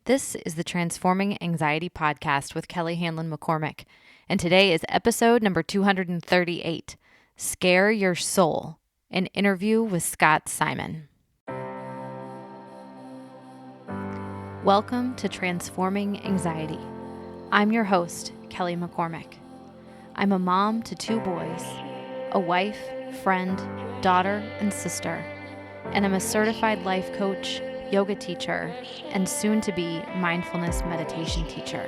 This is the Transforming Anxiety podcast with Kelly Hanlon McCormick, and today is episode number 238, Scare Your Soul, an interview with Scott Simon. Welcome to Transforming Anxiety. I'm your host, Kelly McCormick. I'm a mom to 2 boys, a wife, friend, daughter, and sister, and I'm a certified life coach, yoga teacher, and soon-to-be mindfulness meditation teacher.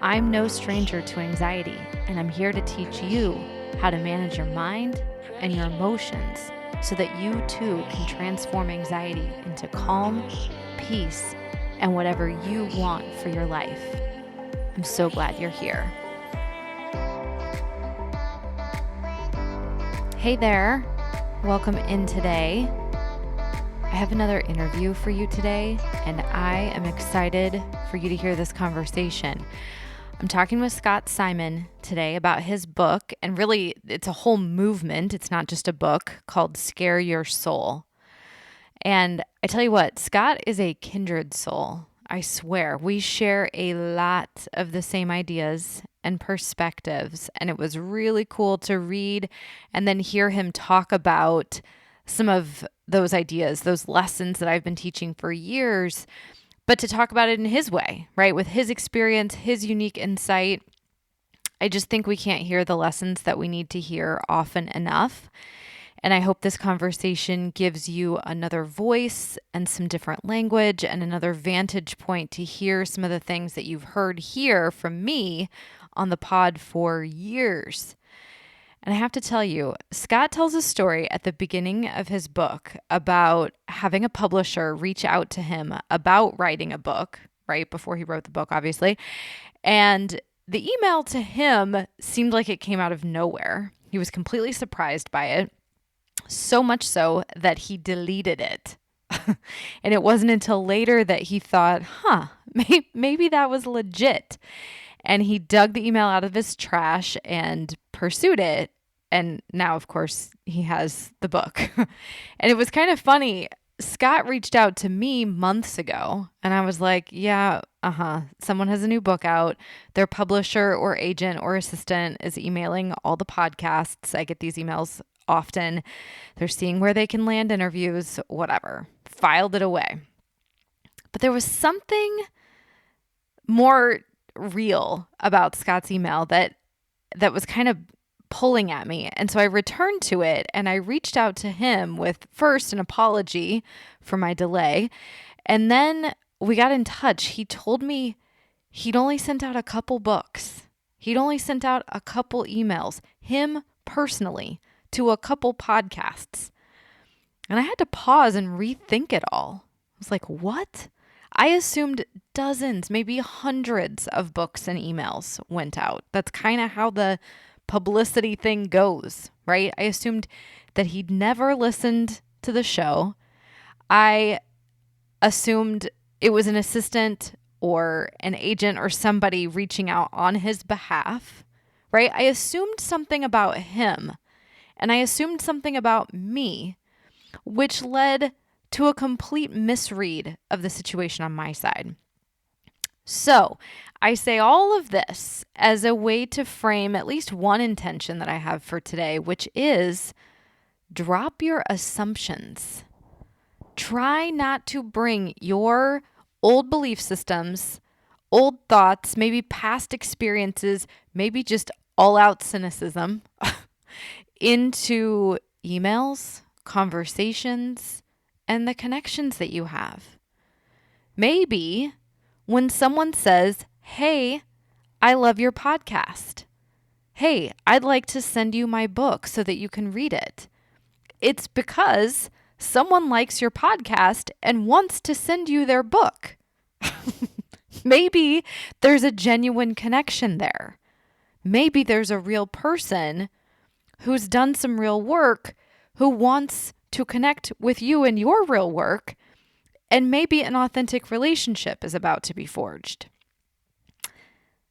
I'm no stranger to anxiety, and I'm here to teach you how to manage your mind and your emotions so that you too can transform anxiety into calm, peace, and whatever you want for your life. I'm so glad you're here. Hey there, welcome in today. I have another interview for you today, and I am excited for you to hear this conversation. I'm talking with Scott Simon today about his book, and really it's a whole movement. It's not just a book called Scare Your Soul. And I tell you what, Scott is a kindred soul. I swear, we share a lot of the same ideas and perspectives, and it was really cool to read and then hear him talk about some of those ideas, those lessons that I've been teaching for years, but to talk about it in his way, right? With his experience, his unique insight. I just think we can't hear the lessons that we need to hear often enough. And I hope this conversation gives you another voice and some different language and another vantage point to hear some of the things that you've heard here from me on the pod for years. And I have to tell you, Scott tells a story at the beginning of his book about having a publisher reach out to him about writing a book, right before he wrote the book, obviously. And the email to him seemed like it came out of nowhere. He was completely surprised by it, so much so that he deleted it. And it wasn't until later that he thought, maybe that was legit. And he dug the email out of his trash and pursued it. And now, of course, he has the book. And it was kind of funny. Scott reached out to me months ago, and I was like, someone has a new book out. Their publisher or agent or assistant is emailing all the podcasts. I get these emails often. They're seeing where they can land interviews, whatever. Filed it away. But there was something more real about Scott's email that was kind of pulling at me. And so I returned to it and I reached out to him with first an apology for my delay. And then we got in touch. He told me he'd only sent out a couple books. He'd only sent out a couple emails, him personally, to a couple podcasts. And I had to pause and rethink it all. I was like, what? I assumed dozens, maybe hundreds of books and emails went out. That's kind of how the publicity thing goes, right? I assumed that he'd never listened to the show. I assumed it was an assistant or an agent or somebody reaching out on his behalf, right? I assumed something about him, and I assumed something about me, which led to a complete misread of the situation on my side. So I say all of this as a way to frame at least one intention that I have for today, which is drop your assumptions. Try not to bring your old belief systems, old thoughts, maybe past experiences, maybe just all out cynicism into emails, conversations, and the connections that you have. Maybe when someone says, hey, I love your podcast. Hey, I'd like to send you my book so that you can read it. It's because someone likes your podcast and wants to send you their book. Maybe there's a genuine connection there. Maybe there's a real person who's done some real work who wants to connect with you in your real work, and maybe an authentic relationship is about to be forged.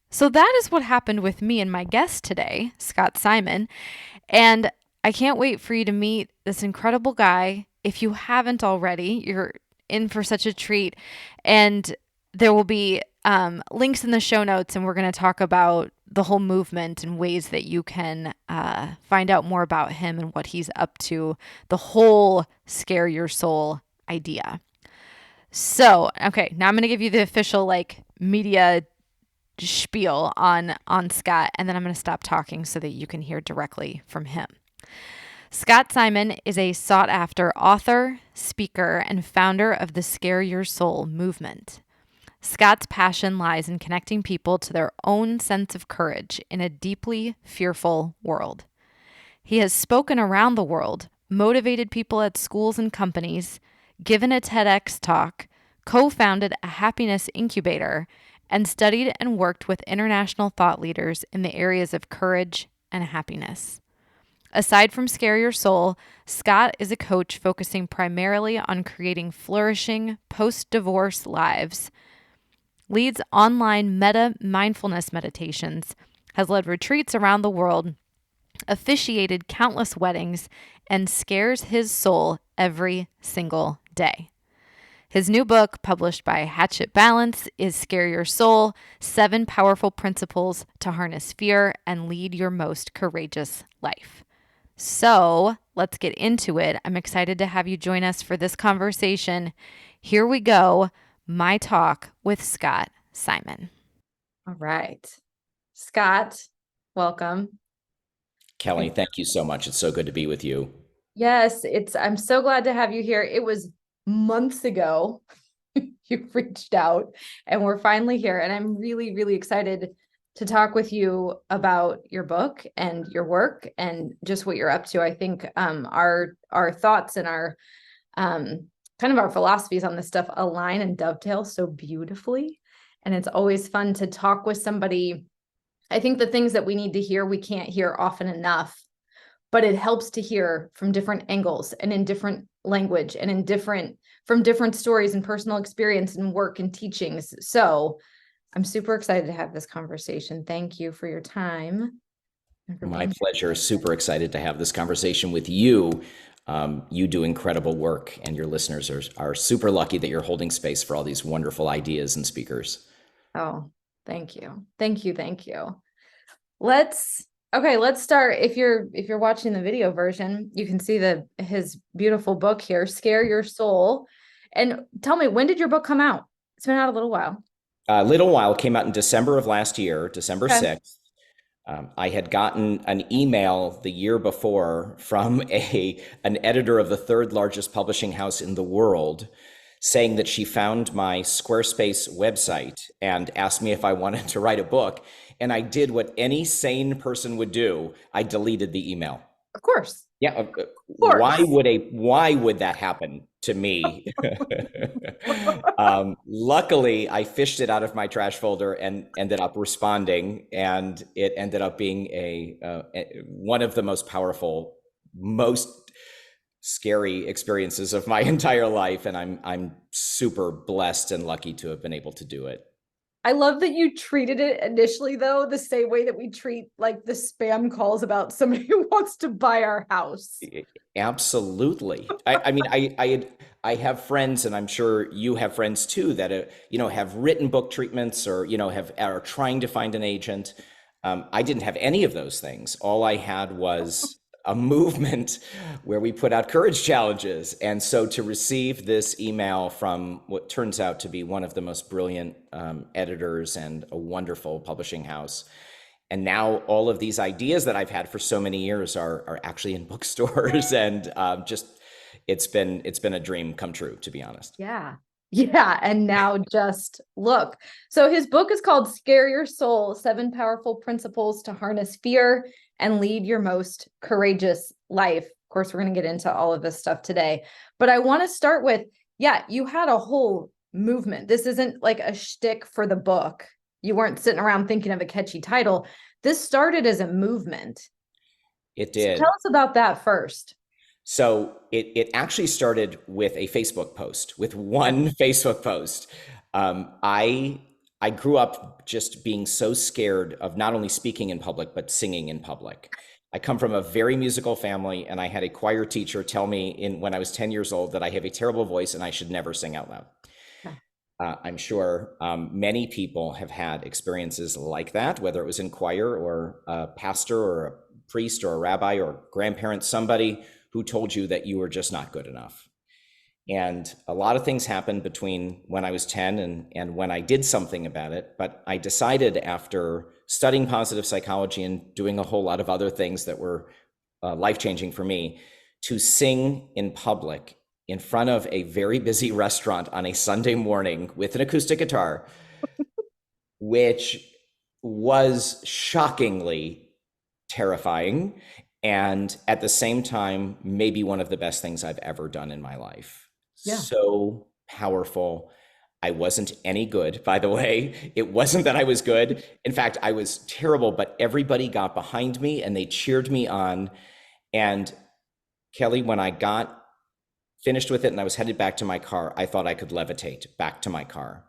So that is what happened with me and my guest today, Scott Simon, and I can't wait for you to meet this incredible guy. If you haven't already, you're in for such a treat. And there will be links in the show notes, and we're going to talk about the whole movement and ways that you can find out more about him and what he's up to, the whole scare your soul idea. So, okay, now I'm going to give you the official like media spiel on Scott, and then I'm going to stop talking so that you can hear directly from him. Scott Simon is a sought after author, speaker, and founder of the Scare Your Soul movement. Scott's passion lies in connecting people to their own sense of courage in a deeply fearful world. He has spoken around the world, motivated people at schools and companies, given a TEDx talk, co-founded a happiness incubator, and studied and worked with international thought leaders in the areas of courage and happiness. Aside from Scare Your Soul, Scott is a coach focusing primarily on creating flourishing post-divorce lives, leads online mindfulness meditations, has led retreats around the world, officiated countless weddings, and scares his soul every single day. His new book, published by Hatchet Balance, is Scare Your Soul: 7 Powerful Principles to Harness Fear and Lead Your Most Courageous Life. So let's get into it. I'm excited to have you join us for this conversation. Here we go. My talk with Scott Simon. All right. Scott, welcome. Kelly, thank you so much. It's so good to be with you. Yes, I'm so glad to have you here. It was months ago you reached out, and we're finally here, and I'm really, really excited to talk with you about your book and your work and just what you're up to. I think our thoughts and our kind of our philosophies on this stuff align and dovetail so beautifully. And it's always fun to talk with somebody. I think the things that we need to hear, we can't hear often enough, but it helps to hear from different angles and in different language and from different stories and personal experience and work and teachings. So I'm super excited to have this conversation. Thank you for your time. And for My being pleasure. Super excited to have this conversation with you. You do incredible work, and your listeners are super lucky that you're holding space for all these wonderful ideas and speakers. Oh, thank you. Thank you. Thank you. Let's start. If you're watching the video version, you can see his beautiful book here, Scare Your Soul. And tell me, when did your book come out? It's been out a little while. A little while, came out in December of last year, December Okay. 6th. I had gotten an email the year before from an editor of the third largest publishing house in the world, saying that she found my Squarespace website and asked me if I wanted to write a book. And I did what any sane person would do. I deleted the email. Of course. Yeah. Of course. Why would that happen to me? Luckily, I fished it out of my trash folder and ended up responding, and it ended up being one of the most powerful, most scary experiences of my entire life, and I'm super blessed and lucky to have been able to do it. I love that you treated it initially, though, the same way that we treat like the spam calls about somebody who wants to buy our house. Absolutely. I have friends, and I'm sure you have friends too, that have written book treatments, or are trying to find an agent. I didn't have any of those things. All I had was a movement where we put out courage challenges. And so to receive this email from what turns out to be one of the most brilliant editors and a wonderful publishing house, and now all of these ideas that I've had for so many years are actually in bookstores, and it's been a dream come true, to be honest. Yeah. Yeah. And now just look. So his book is called Scare Your Soul: 7 Powerful Principles to Harness Fear and Lead Your Most Courageous Life. Of course, we're going to get into all of this stuff today, but I want to start with, you had a whole movement. This isn't like a shtick for the book. You weren't sitting around thinking of a catchy title. This started as a movement. It did. So tell us about that first. So it actually started with a Facebook post, with one Facebook post. I grew up just being so scared of not only speaking in public, but singing in public. I come from a very musical family, and I had a choir teacher tell me when I was 10 years old that I have a terrible voice and I should never sing out loud. I'm sure many people have had experiences like that, whether it was in choir or a pastor or a priest or a rabbi or grandparent, somebody who told you that you were just not good enough. And a lot of things happened between when I was 10 and when I did something about it. But I decided, after studying positive psychology and doing a whole lot of other things that were life-changing for me, to sing in public in front of a very busy restaurant on a Sunday morning with an acoustic guitar, which was shockingly terrifying, and at the same time, maybe one of the best things I've ever done in my life. Yeah. So powerful. I wasn't any good, by the way. It wasn't that I was good. In fact, I was terrible, but everybody got behind me and they cheered me on. And Kelly, when I got finished with it and I was headed back to my car, I thought I could levitate back to my car.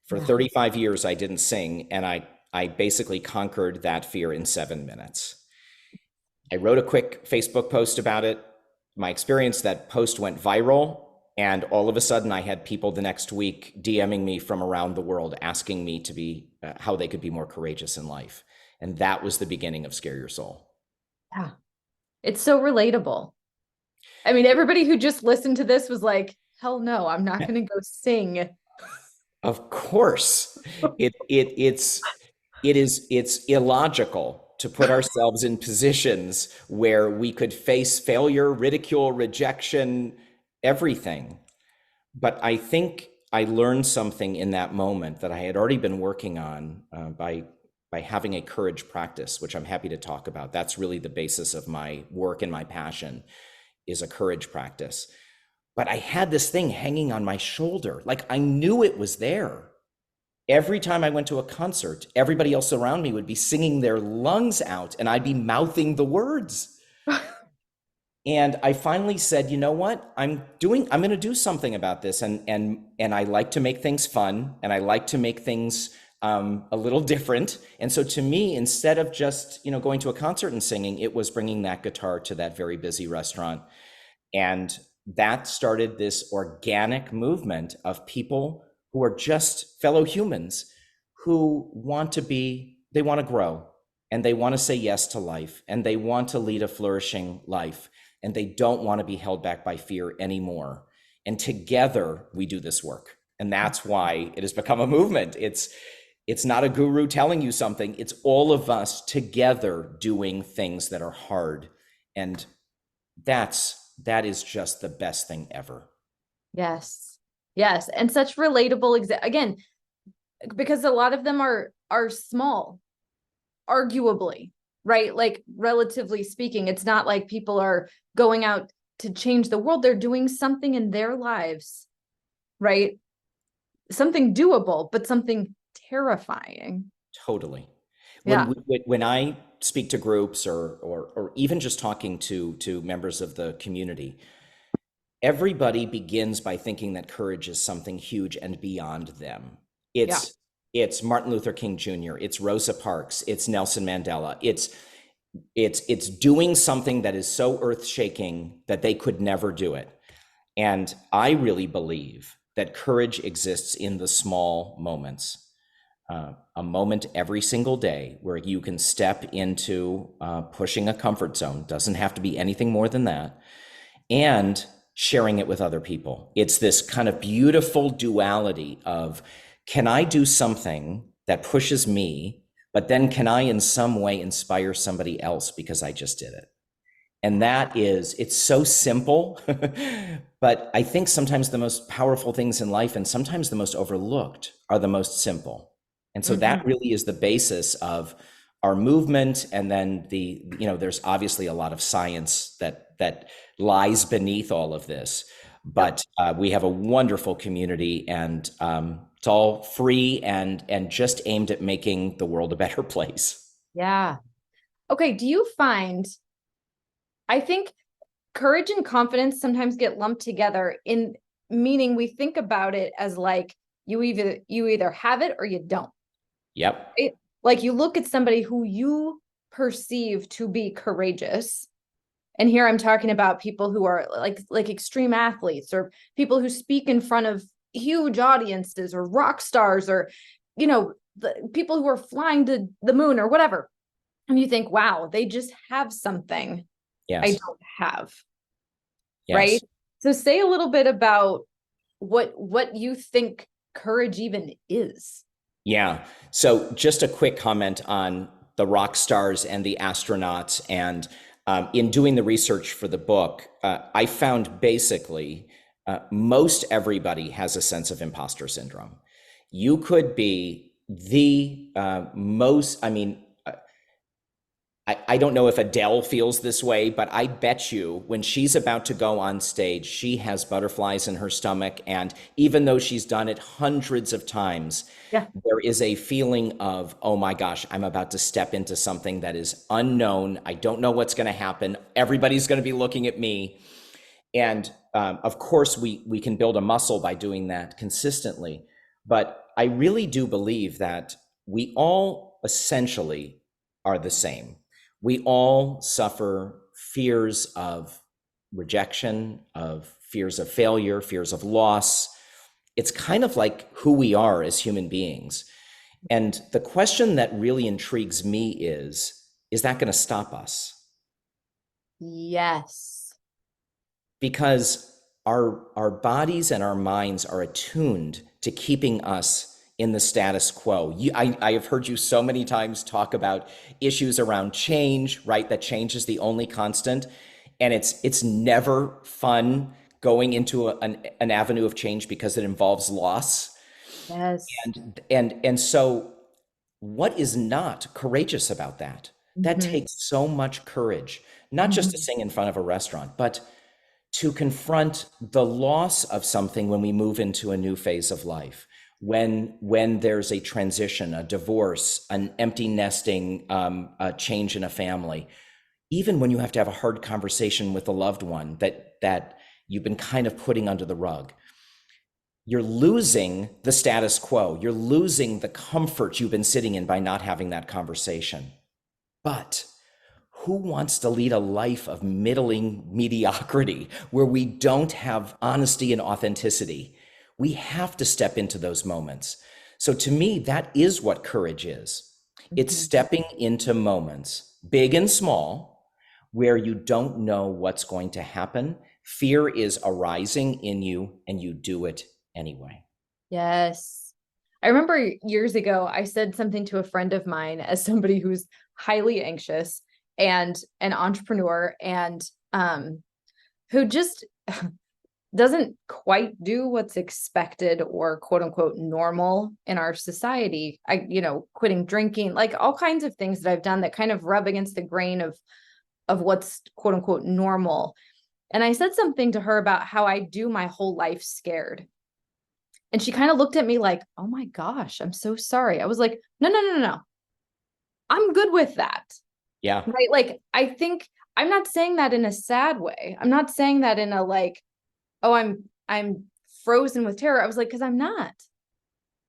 For Yeah. 35 years, I didn't sing, and I basically conquered that fear in 7 minutes. I wrote a quick Facebook post about it. My experience, that post went viral, and all of a sudden I had people the next week DMing me from around the world asking me to be how they could be more courageous in life. And that was the beginning of Scare Your Soul. Yeah. It's so relatable. I mean, everybody who just listened to this was like, hell no, I'm not going to go sing. Of course, it's illogical to put ourselves in positions where we could face failure, ridicule, rejection, everything. But I think I learned something in that moment that I had already been working on by having a courage practice, which I'm happy to talk about. That's really the basis of my work and my passion, is a courage practice. But I had this thing hanging on my shoulder. Like, I knew it was there. Every time I went to a concert, everybody else around me would be singing their lungs out and I'd be mouthing the words. And I finally said, you know what? I'm going to do something about this. And I like to make things fun, and I like to make things a little different. And so to me, instead of just, going to a concert and singing, it was bringing that guitar to that very busy restaurant. And that started this organic movement of people who are just fellow humans who they want to grow, and they want to say yes to life, and they want to lead a flourishing life, and they don't want to be held back by fear anymore. And together we do this work. And that's why it has become a movement. It's not a guru telling you something. It's all of us together doing things that are hard. And that is just the best thing ever. Yes. Yes. And such relatable, again, because a lot of them are small, arguably, right? Like, relatively speaking, it's not like people are going out to change the world. They're doing something in their lives, right? Something doable, but something terrifying. Totally. Yeah. When I speak to groups or even just talking to members of the community, everybody begins by thinking that courage is something huge and beyond them. Yeah. It's Martin Luther King Jr., it's Rosa Parks, it's Nelson Mandela. It's doing something that is so earth-shaking that they could never do it. And I really believe that courage exists in the small moments. A moment every single day where you can step into pushing a comfort zone. Doesn't have to be anything more than that. And sharing it with other people. It's this kind of beautiful duality of, can I do something that pushes me, but then can I in some way inspire somebody else because I just did it? And it's so simple, but I think sometimes the most powerful things in life, and sometimes the most overlooked, are the most simple. And so that really is the basis of our movement. And then there's obviously a lot of science that lies beneath all of this, but we have a wonderful community, and it's all free and just aimed at making the world a better place. Yeah. Okay. Do you find, I think courage and confidence sometimes get lumped together, in meaning we think about it as like, you either have it or you don't. Yep. Right? Like, you look at somebody who you perceive to be courageous. And here I'm talking about people who are like extreme athletes, or people who speak in front of huge audiences or rock stars or, you know, the people who are flying to the moon or whatever. And you think, wow, they just have something I Yes. don't have. Right. Yes. So say a little bit about what you think courage even is. Yeah. So just a quick comment on the rock stars and the astronauts. And in doing the research for the book, I found basically most everybody has a sense of imposter syndrome. You could be the most, I mean, I don't know if Adele feels this way, but I bet you when she's about to go on stage, she has butterflies in her stomach. And even though she's done it hundreds of times, Yeah. there is a feeling of, oh my gosh, I'm about to step into something that is unknown. I don't know what's going to happen. Everybody's going to be looking at me. And of course, we can build a muscle by doing that consistently. But I really do believe that we all essentially are the same. We all suffer fears of rejection, of fears of failure, fears of loss. It's kind of like who we are as human beings. And the question that really intrigues me is that going to stop us? Yes. Because our bodies and our minds are attuned to keeping us in the status quo. I have heard you so many times talk about issues around change, right? That change is the only constant, and it's never fun going into an avenue of change because it involves loss. Yes. And so what is not courageous about that? That Mm-hmm. takes so much courage, not just to Mm-hmm. sing in front of a restaurant, but to confront the loss of something when we move into a new phase of life, when there's a transition, a divorce, an empty nesting, a change in a family, even when you have to have a hard conversation with a loved one that you've been kind of putting under the rug. You're losing the status quo. You're losing the comfort you've been sitting in by not having that conversation. But who wants to lead a life of middling mediocrity where we don't have honesty and authenticity? We have to step into those moments. So to me, that is what courage is. It's Mm-hmm. stepping into moments, big and small, where you don't know what's going to happen. Fear is arising in you, and you do it anyway. Yes. I remember years ago, I said something to a friend of mine as somebody who's highly anxious and an entrepreneur and who just doesn't quite do what's expected or quote unquote normal in our society. Quitting drinking, like all kinds of things that I've done that kind of rub against the grain of what's quote unquote normal. And I said something to her about how I do my whole life scared. And she kind of looked at me like, oh my gosh, I'm so sorry. I was like, no, no, no, no, no. I'm good with that. Yeah. Right. Like, I think I'm not saying that in a sad way. I'm not saying that in a like, oh, I'm frozen with terror. I was like, because I'm not.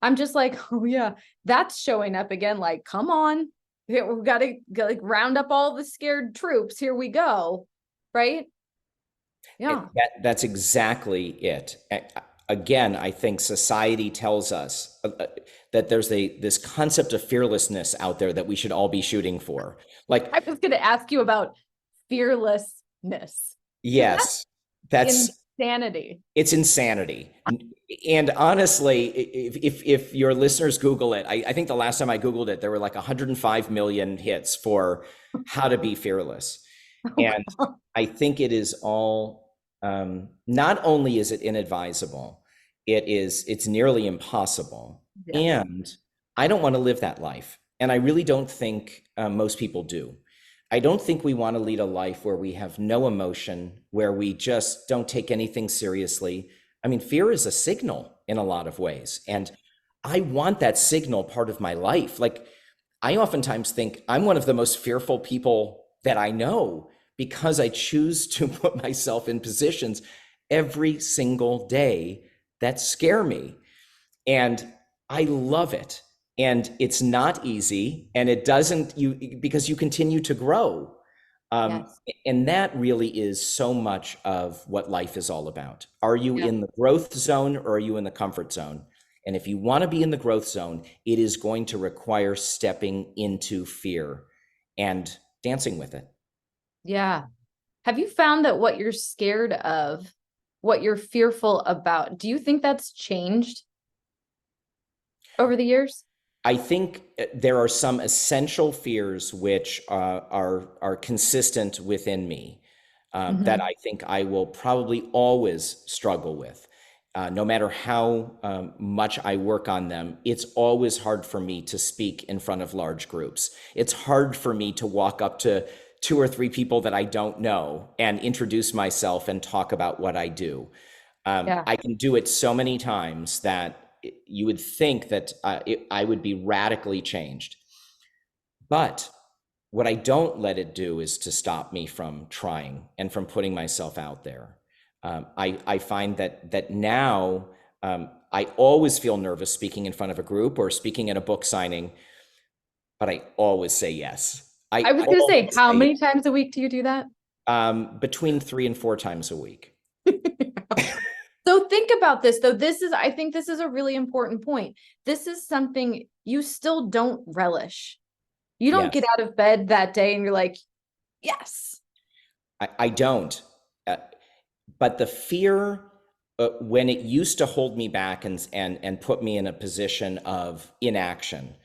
I'm just like, oh yeah, that's showing up again. Like, come on. We've got to like round up all the scared troops. Here we go. Right. Yeah. That's exactly it. Again, I think society tells us that there's this concept of fearlessness out there that we should all be shooting for. Like, I was going to ask you about fearlessness because that's yes, that's insanity. it's insanity. And honestly, if your listeners Google it, I think the last time I Googled it, there were like 105 million hits for how to be fearless. And I think it is all, not only is it inadvisable, it's nearly impossible. Yes. And I don't want to live that life. And I really don't think most people do. I don't think we want to lead a life where we have no emotion, where we just don't take anything seriously. I mean, fear is a signal in a lot of ways. And I want that signal part of my life. Like, I oftentimes think I'm one of the most fearful people that I know because I choose to put myself in positions every single day that scare me. And I love it. And it's not easy, and it doesn't, because you continue to grow. Um, Yes. and that really is so much of what life is all about. Are you Yeah. in the growth zone or are you in the comfort zone? And if you want to be in the growth zone, it is going to require stepping into fear and dancing with it. Yeah. Have you found that what you're scared of, what you're fearful about, do you think that's changed over the years? I think there are some essential fears which are consistent within me that Hmm. I think I will probably always struggle with. No matter how much I work on them, it's always hard for me to speak in front of large groups. It's hard for me to walk up to two or three people that I don't know and introduce myself and talk about what I do. Yeah. I can do it so many times that you would think that I would be radically changed. But what I don't let it do is to stop me from trying and from putting myself out there. I find that now I always feel nervous speaking in front of a group or speaking at a book signing, but I always say yes. I I was going to say, always how say many times a week do you do that? yes. Between 3 and 4 times a week. So think about this though. I think this is a really important point. This is something you still don't relish. You don't get Yes, out of bed that day and you're like, yes. I don't. Uh, but the fear, when it used to hold me back and put me in a position of inaction,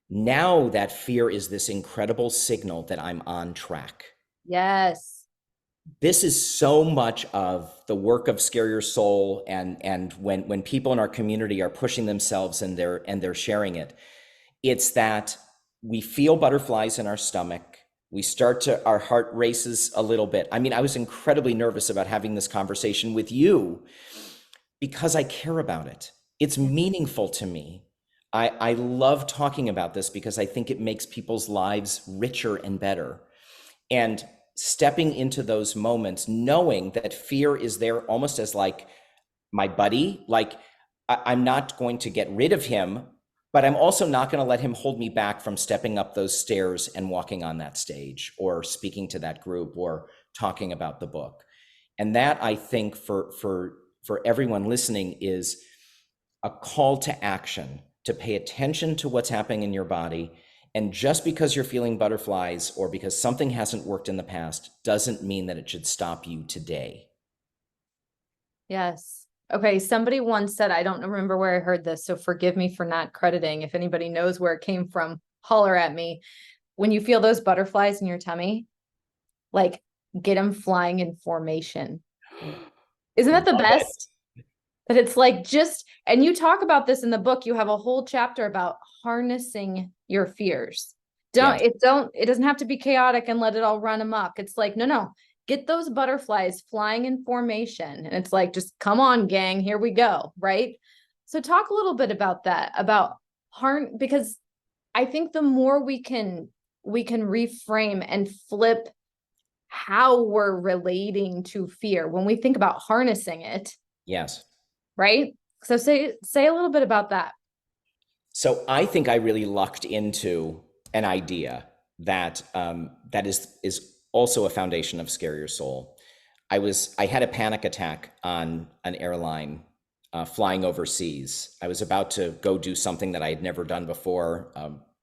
now that fear is this incredible signal that I'm on track. Yes. This is so much of the work of Scare Your Soul, and when people in our community are pushing themselves and they're sharing it, it's that we feel butterflies in our stomach. We start to, our heart races a little bit. I mean, I was incredibly nervous about having this conversation with you because I care about it. It's Yeah. meaningful to me. I love talking about this because I think it makes people's lives richer and better. And stepping into those moments, knowing that fear is there almost as like my buddy, like I'm not going to get rid of him, but I'm also not going to let him hold me back from stepping up those stairs and walking on that stage or speaking to that group or talking about the book. And that, I think, for everyone listening, is a call to action, to pay attention to what's happening in your body. And just because you're feeling butterflies or because something hasn't worked in the past doesn't mean that it should stop you today. Yes. Okay. Somebody once said, I don't remember where I heard this, so forgive me for not crediting. If anybody knows where it came from, holler at me. When you feel those butterflies in your tummy, like get them flying in formation. Isn't that the Love it. best? That it's like just, and you talk about this in the book, you have a whole chapter about harnessing your fears. Yes. It doesn't have to be chaotic and let it all run amok. It's like, no, get those butterflies flying in formation. And it's like, just come on, gang, here we go. Right. So talk a little bit about that, about because I think the more we can reframe and flip how we're relating to fear when we think about harnessing it, Yes. right? So say a little bit about that. So I think I really lucked into an idea that that is also a foundation of Scare Your Soul. I had a panic attack on an airline flying overseas. I was about to go do something that I had never done before,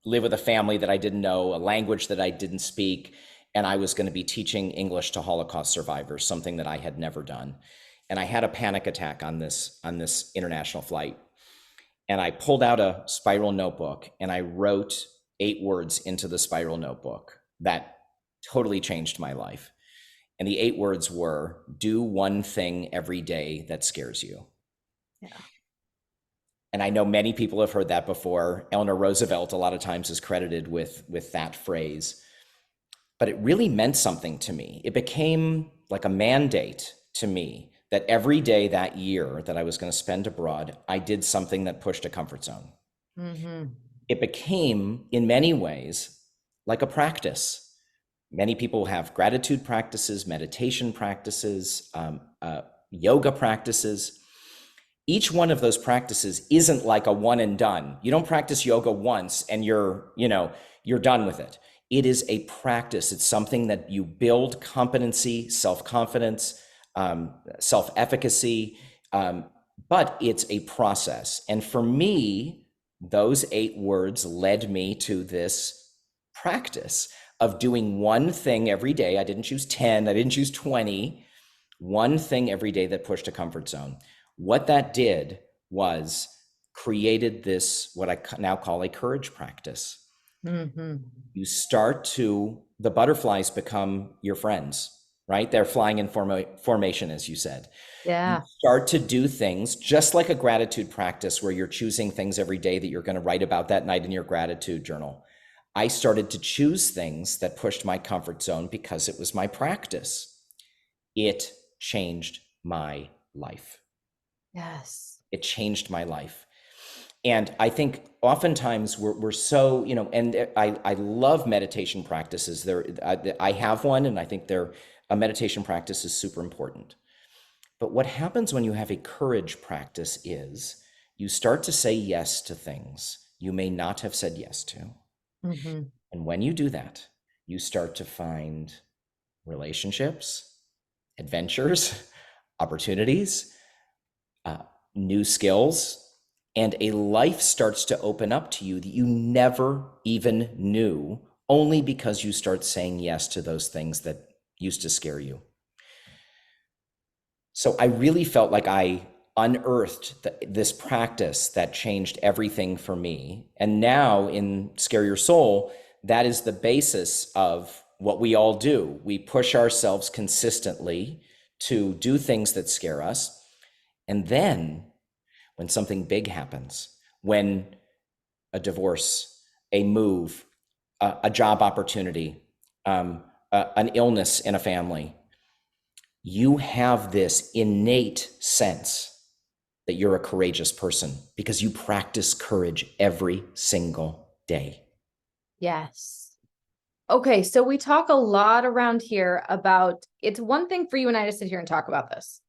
live with a family that I didn't know, a language that I didn't speak, and I was going to be teaching English to Holocaust survivors, something that I had never done. And I had a panic attack on this international flight. And I pulled out a spiral notebook and I wrote 8 words into the spiral notebook that totally changed my life. And the 8 words were, do one thing every day that scares you. Yeah. And I know many people have heard that before. Eleanor Roosevelt a lot of times is credited with that phrase. But it really meant something to me. It became like a mandate to me that every day that year that I was going to spend abroad, I did something that pushed a comfort zone. Mm-hmm. It became, in many ways, like a practice. Many people have gratitude practices, meditation practices, yoga practices. Each one of those practices isn't like a one and done. You don't practice yoga once and you're done with it. It is a practice. It's something that you build competency, self-confidence, self-efficacy, but it's a process. And for me, those 8 words led me to this practice of doing one thing every day. I didn't choose 10, I didn't choose 20, one thing every day that pushed a comfort zone. What that did was created this, what I now call a courage practice. Mm-hmm. You start to, the butterflies become your friends, right? They're flying in formation, as you said. You Yeah. start to do things just like a gratitude practice where you're choosing things every day that you're going to write about that night in your gratitude journal. I started to choose things that pushed my comfort zone because it was my practice. It changed my life. Yes. It changed my life. And I think oftentimes we're so, and I love meditation practices. I have one, and I think a meditation practice is super important. But what happens when you have a courage practice is you start to say yes to things you may not have said yes to. Mm-hmm. And when you do that, you start to find relationships, adventures, opportunities, uh, new skills, and a life starts to open up to you that you never even knew, only because you start saying yes to those things that used to scare you. So I really felt like I unearthed this practice that changed everything for me. And now in Scare Your Soul, that is the basis of what we all do. We push ourselves consistently to do things that scare us. And then when something big happens, when a divorce, a move, a job opportunity, an illness in a family, you have this innate sense that you're a courageous person because you practice courage every single day. Yes. Okay, so we talk a lot around here about it's one thing for you and I to sit here and talk about this,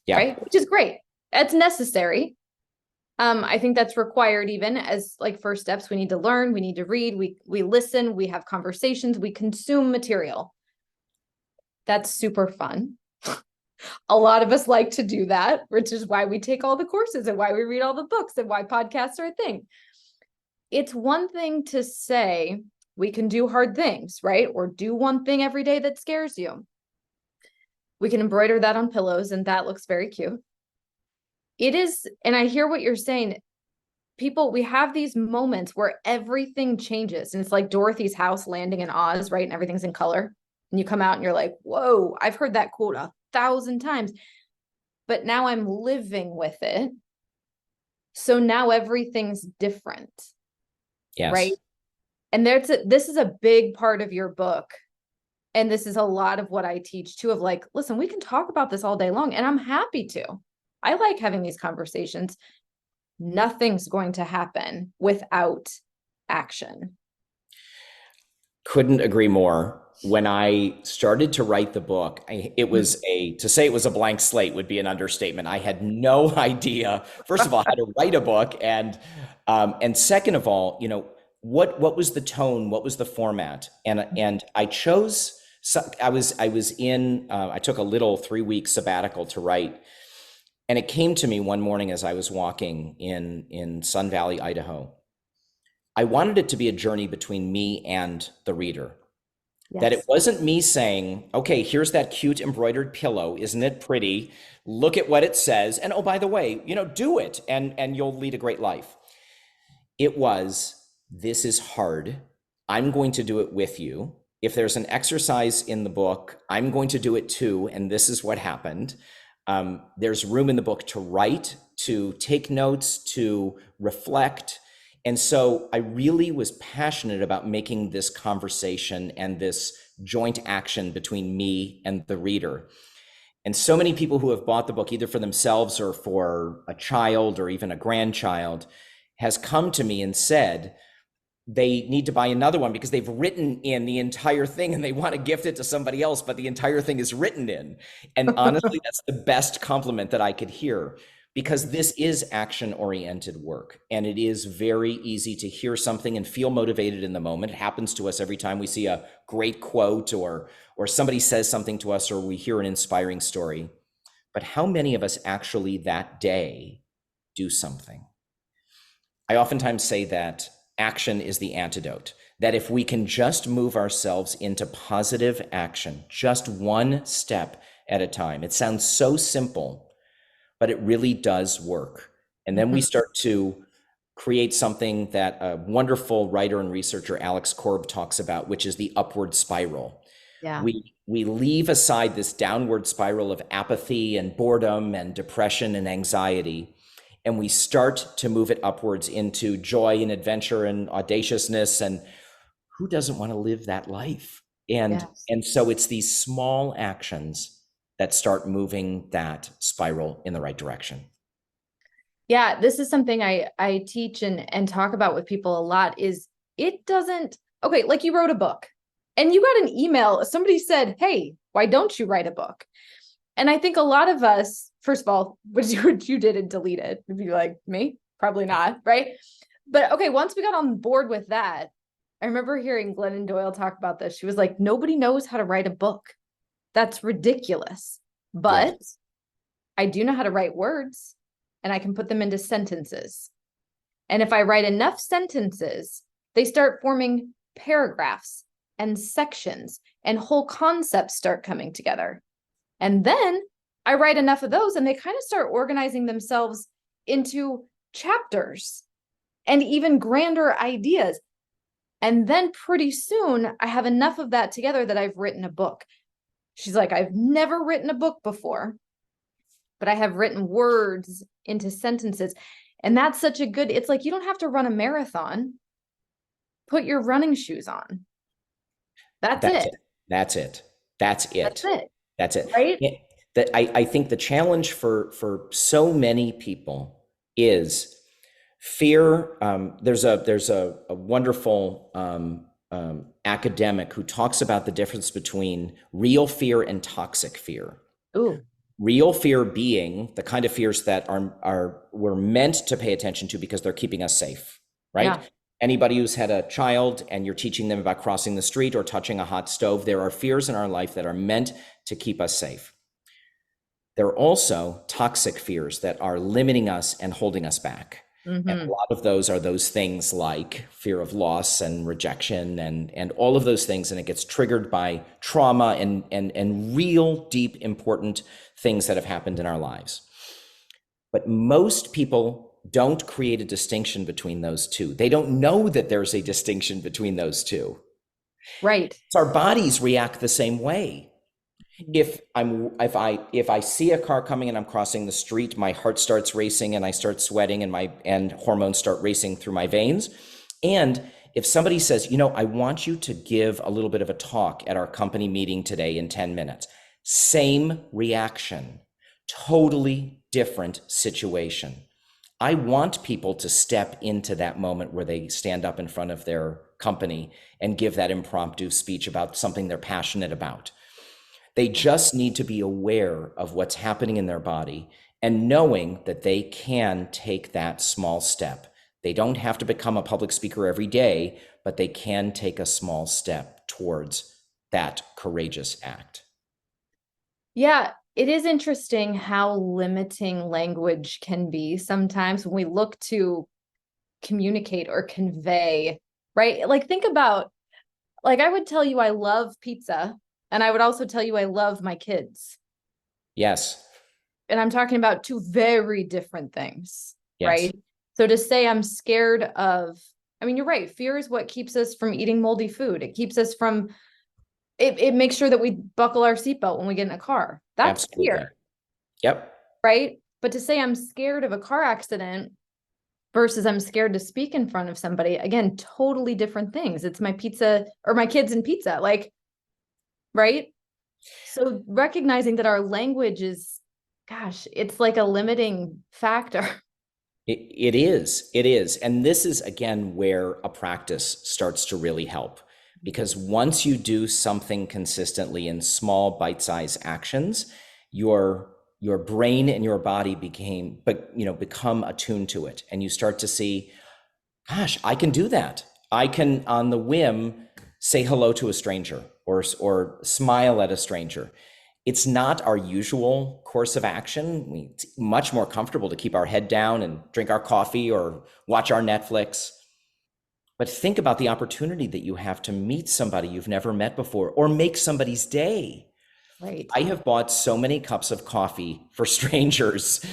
Yeah. right? Which is great. It's necessary. I think that's required even as like first steps. We need to learn, we need to read, we listen, we have conversations, we consume material. That's super fun. A lot of us like to do that, which is why we take all the courses and why we read all the books and why podcasts are a thing. It's one thing to say we can do hard things, right? Or do one thing every day that scares you. We can embroider that on pillows and that looks very cute. It is, and I hear what you're saying. People, we have these moments where everything changes. And it's like Dorothy's house landing in Oz, right? And everything's in color. And you come out and you're like, whoa, I've heard that quote 1,000 times. But now I'm living with it. So now everything's different, Yes. right? And this is a big part of your book. And this is a lot of what I teach too, of like, listen, we can talk about this all day long, and I'm happy to. I like having these conversations. Nothing's going to happen without action. Couldn't agree more. When I started to write the book, to say it was a blank slate would be an understatement. I had no idea, first of all, how to write a book, and second of all, what was the tone, what was the format, and I chose. I took a little 3-week sabbatical to write, and it came to me one morning as I was walking in Sun Valley, Idaho. I wanted it to be a journey between me and the reader. That it Yes. wasn't me saying, okay, here's that cute embroidered pillow. Isn't it pretty? Look at what it says. And oh, by the way, do it and you'll lead a great life. It was, this is hard. I'm going to do it with you. If there's an exercise in the book, I'm going to do it too. And this is what happened. There's room in the book to write, to take notes, to reflect. And so I really was passionate about making this conversation and this joint action between me and the reader. And so many people who have bought the book, either for themselves or for a child or even a grandchild, has come to me and said they need to buy another one because they've written in the entire thing and they want to gift it to somebody else, but the entire thing is written in. And honestly, that's the best compliment that I could hear. because this is action-oriented work, and it is very easy to hear something and feel motivated in the moment. It happens to us every time we see a great quote or somebody says something to us or we hear an inspiring story. But how many of us actually that day do something? I oftentimes say that action is the antidote, that if we can just move ourselves into positive action, just one step at a time. It sounds so simple, but it really does work. And then we Mhm. start to create something that a wonderful writer and researcher, Alex Korb, talks about, which is the upward spiral. Yeah. We leave aside this downward spiral of apathy and boredom and depression and anxiety, and we start to move it upwards into joy and adventure and audaciousness. And who doesn't want to live that life? Yes. And so it's these small actions that start moving that spiral in the right direction. Yeah, this is something I teach and talk about with people a lot is it doesn't okay, like you wrote a book and you got an email, somebody said, "Hey, why don't you write a book?" And I think a lot of us, first of all, what you did and delete it. If you like me, probably not, right? But okay, once we got on board with that, I remember hearing Glennon Doyle talk about this. She was like, "Nobody knows how to write a book. That's ridiculous." Yeah. But I do know how to write words and I can put them into sentences. And if I write enough sentences, they start forming paragraphs and sections and whole concepts start coming together. And then I write enough of those and they kind of start organizing themselves into chapters and even grander ideas. And then pretty soon I have enough of that together that I've written a book. She's like, I've never written a book before, but I have written words into sentences. And that's such a good, it's like you don't have to run a marathon. Put your running shoes on. That's That's it. it. That's it. That's That's it. it. That's it. Right? Yeah, that I think the challenge for so many people is fear. There's a wonderful academic who talks about the difference between real fear and toxic fear. Ooh, Real fear being the kind of fears that are we're meant to pay attention to because they're keeping us safe, right? yeah. Anybody who's had a child and you're teaching them about crossing the street or touching a hot stove, there are fears in our life that are meant to keep us safe. There are also toxic fears that are limiting us and holding us back. And a Mm-hmm. lot of those are those things like fear of loss and rejection and all of those things. And it gets triggered by trauma and real deep, important things that have happened in our lives. But most people don't create a distinction between those two. They don't know that there's a distinction between those two. Right. So our bodies react the same way. If I see a car coming and I'm crossing the street, my heart starts racing and I start sweating and hormones start racing through my veins. And if somebody says, I want you to give a little bit of a talk at our company meeting today in 10 minutes, same reaction, totally different situation. I want people to step into that moment where they stand up in front of their company and give that impromptu speech about something they're passionate about. They just need to be aware of what's happening in their body and knowing that they can take that small step. They don't have to become a public speaker every day, but they can take a small step towards that courageous act. Yeah, it is interesting how limiting language can be sometimes when we look to communicate or convey, right? Like, think about, like, I would tell you I love pizza, and I would also tell you I love my kids. Yes, And I'm talking about two very different things, yes, right? So to say I'm scared of, I mean, you're right. Fear is what keeps us from eating moldy food. It keeps us from, it makes sure that we buckle our seatbelt when we get in a car. That's absolutely. fear, Yep, right? But to say I'm scared of a car accident versus I'm scared to speak in front of somebody, again, totally different things. It's my pizza or my kids and pizza, like, right? So recognizing that our language is, gosh, it's like a limiting factor. it is. It is. And this is, again, where a practice starts to really help. Because once you do something consistently in small bite-sized actions, your your brain and your body become attuned to it, and you start to see, gosh, I can do that. I can, on the whim, say hello to a stranger or smile at a stranger. It's not our usual course of action. It's much more comfortable to keep our head down and drink our coffee or watch our Netflix. But think about the opportunity that you have to meet somebody you've never met before or make somebody's day. Right. I have bought so many cups of coffee for strangers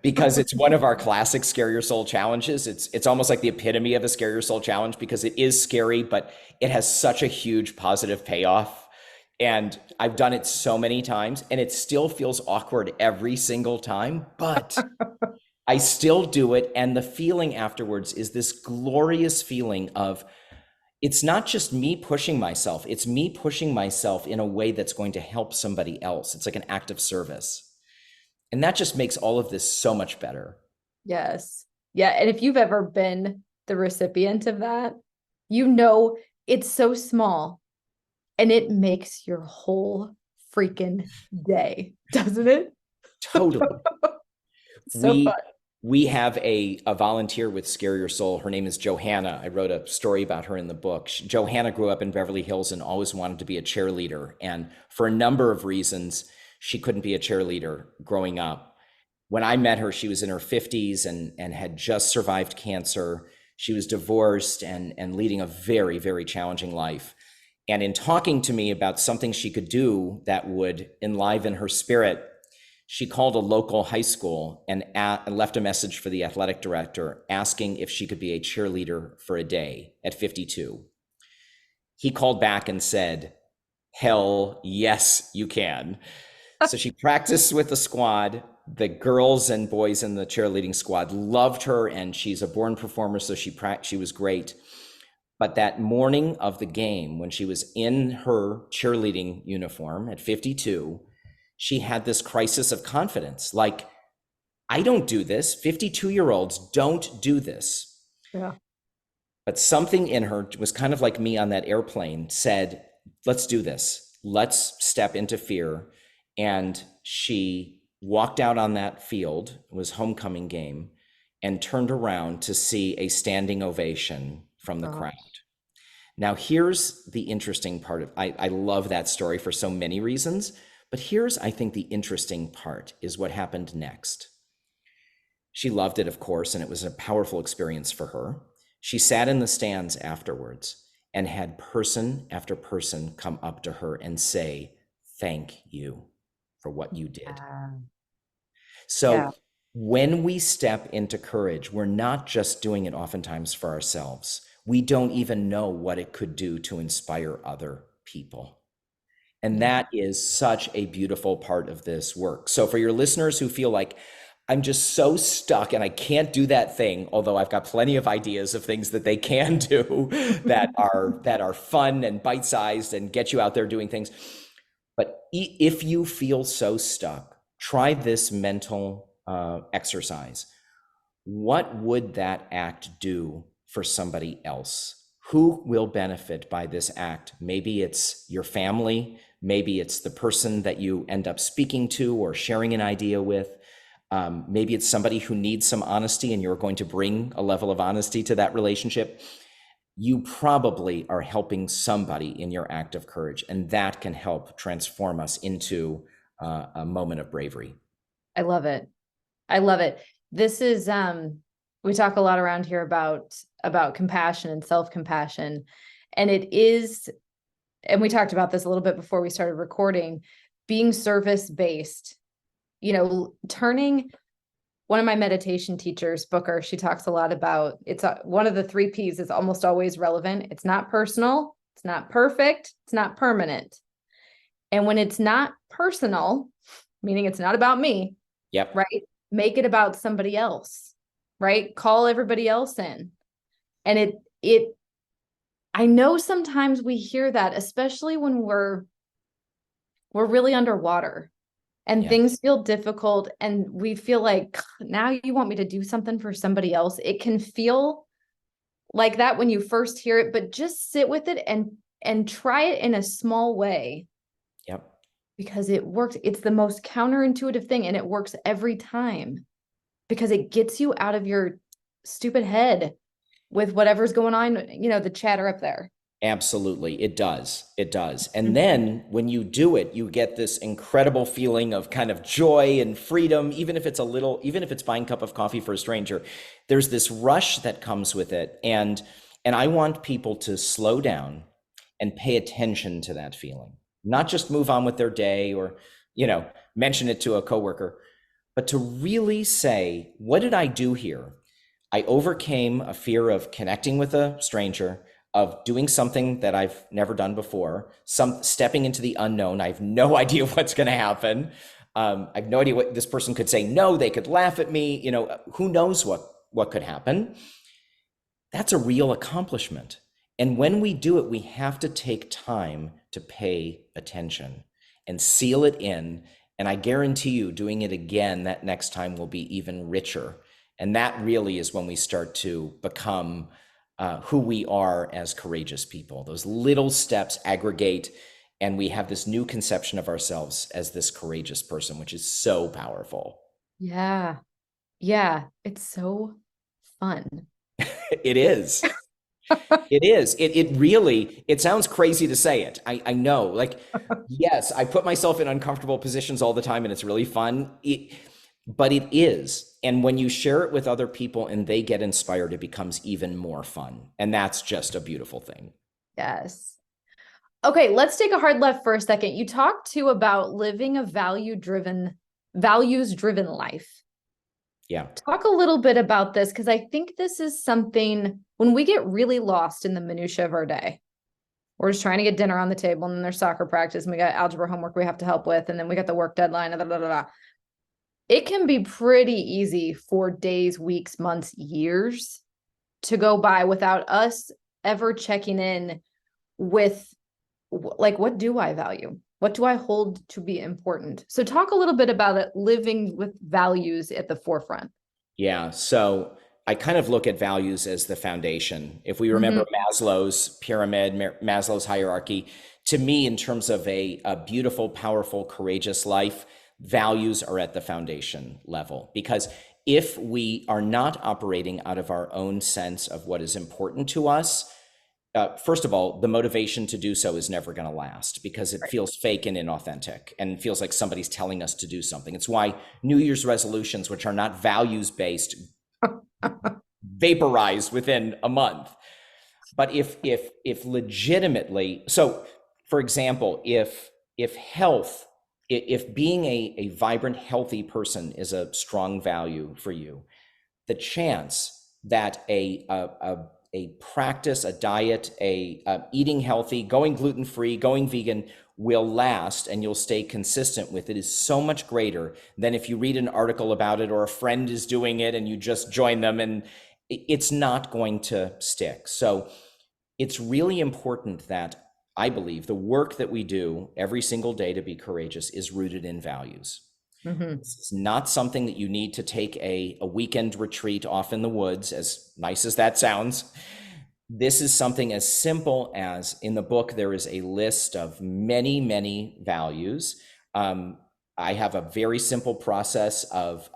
because it's one of our classic Scare Your Soul challenges. It's almost like the epitome of a Scare Your Soul challenge because it is scary, but it has such a huge positive payoff. And I've done it so many times and it still feels awkward every single time, but I still do it. And the feeling afterwards is this glorious feeling of, it's not just me pushing myself, it's me pushing myself in a way that's going to help somebody else. It's like an act of service. And that just makes all of this so much better. Yes. Yeah. And if you've ever been the recipient of that, you know it's so small and it makes your whole freaking day, doesn't it? Totally. So fun. We have a volunteer with Scare Your Soul. Her name is Johanna. I wrote a story about her in the book. Johanna grew up in Beverly Hills and always wanted to be a cheerleader. And for a number of reasons, she couldn't be a cheerleader growing up. When I met her, she was in her 50s and had just survived cancer. She was divorced and leading a very, very challenging life. And in talking to me about something she could do that would enliven her spirit, she called a local high school and left a message for the athletic director asking if she could be a cheerleader for a day at 52. He called back and said, hell yes, you can. So she practiced with the squad. The girls and boys in the cheerleading squad loved her, and she's a born performer, so she was great. But that morning of the game, when she was in her cheerleading uniform at 52, she had this crisis of confidence. Like, I don't do this. 52-year-olds don't do this. Yeah. But something in her was kind of like me on that airplane, said, let's do this. Let's step into fear. And she walked out on that field, it was homecoming game, and turned around to see a standing ovation from the crowd. Now, here's the interesting part of, I love that story for so many reasons, but here's, I think, the interesting part is what happened next. She loved it, of course, and it was a powerful experience for her. She sat in the stands afterwards and had person after person come up to her and say, thank you for what you did. So when we step into courage, we're not just doing it oftentimes for ourselves. We don't even know what it could do to inspire other people. And that is such a beautiful part of this work. So for your listeners who feel like, I'm just so stuck and I can't do that thing, although I've got plenty of ideas of things that they can do that are fun and bite-sized and get you out there doing things. But if you feel so stuck, try this mental exercise. What would that act do for somebody else? Who will benefit by this act? Maybe it's your family. Maybe it's the person that you end up speaking to or sharing an idea with. Maybe it's somebody who needs some honesty and you're going to bring a level of honesty to that relationship. You probably are helping somebody in your act of courage, and that can help transform us into a moment of bravery. I love it. I love it. This is, we talk a lot around here about compassion and self-compassion, and it is, and we talked about this a little bit before we started recording, being service-based, turning. One of my meditation teachers, Booker, she talks a lot about, it's one of the 3 Ps is almost always relevant. It's not personal. It's not perfect. It's not permanent. And when it's not personal, meaning it's not about me, Yep. right? Make it about somebody else, right? Call everybody else in. And I know sometimes we hear that, especially when we're really underwater and things feel difficult and we feel like, now you want me to do something for somebody else. It can feel like that when you first hear it, but just sit with it and try it in a small way. Yep. because it works. It's the most counterintuitive thing, and it works every time because it gets you out of your stupid head with whatever's going on, the chatter up there. Absolutely. It does. It does. And Mhm. then when you do it, you get this incredible feeling of kind of joy and freedom, even if it's even if it's buying a cup of coffee for a stranger. There's this rush that comes with it. And I want people to slow down and pay attention to that feeling, not just move on with their day or, mention it to a coworker, but to really say, what did I do here? I overcame a fear of connecting with a stranger, of doing something that I've never done before, some stepping into the unknown. I have no idea what's going to happen. I have no idea what this person could say. No, they could laugh at me. Who knows what could happen? That's a real accomplishment. And when we do it, we have to take time to pay attention and seal it in. And I guarantee you, doing it again that next time will be even richer. And that really is when we start to become who we are as courageous people. Those little steps aggregate, and we have this new conception of ourselves as this courageous person, which is so powerful. Yeah. Yeah. It's so fun. It is. It is. It really, it sounds crazy to say it. I know. Like, yes, I put myself in uncomfortable positions all the time and it's really fun. But it is. And when you share it with other people and they get inspired, it becomes even more fun. And that's just a beautiful thing. Yes. Okay, let's take a hard left for a second. You talked too about living a values driven life. Yeah. Talk a little bit about this because I think this is something when we get really lost in the minutia of our day. We're just trying to get dinner on the table, and then there's soccer practice, and we got algebra homework we have to help with, and then we got the work deadline, and blah, blah, blah, blah. It can be pretty easy for days, weeks, months, years to go by without us ever checking in with, like, what do I value? What do I hold to be important? So talk a little bit about it, living with values at the forefront. Yeah. So I kind of look at values as the foundation. If we Mm-hmm. remember Maslow's pyramid, Maslow's hierarchy, to me, in terms of a beautiful, powerful, courageous life, values are at the foundation level. Because if we are not operating out of our own sense of what is important to us, first of all, the motivation to do so is never going to last because it feels fake and inauthentic and feels like somebody's telling us to do something. It's why New Year's resolutions, which are not values based, vaporize within a month. But if legitimately, so for example, if health, if being a vibrant, healthy person is a strong value for you, the chance that a practice, a diet, a eating healthy, going gluten free, going vegan will last and you'll stay consistent with it is so much greater than if you read an article about it or a friend is doing it and you just join them, and it's not going to stick. So it's really important that I believe the work that we do every single day to be courageous is rooted in values. Mm-hmm. This is not something that you need to take a weekend retreat off in the woods, as nice as that sounds. This is something as simple as in the book, there is a list of many, many values. I have a very simple process of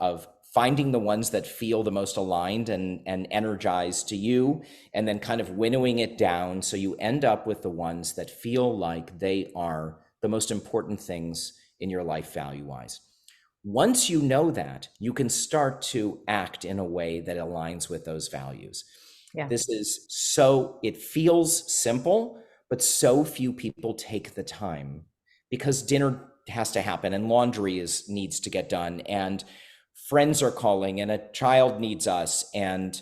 finding the ones that feel the most aligned and energized to you, and then kind of winnowing it down so you end up with the ones that feel like they are the most important things in your life value-wise. Once you know that, you can start to act in a way that aligns with those values. Yeah. This is so, it feels simple, but so few people take the time because dinner has to happen and laundry needs to get done and friends are calling and a child needs us and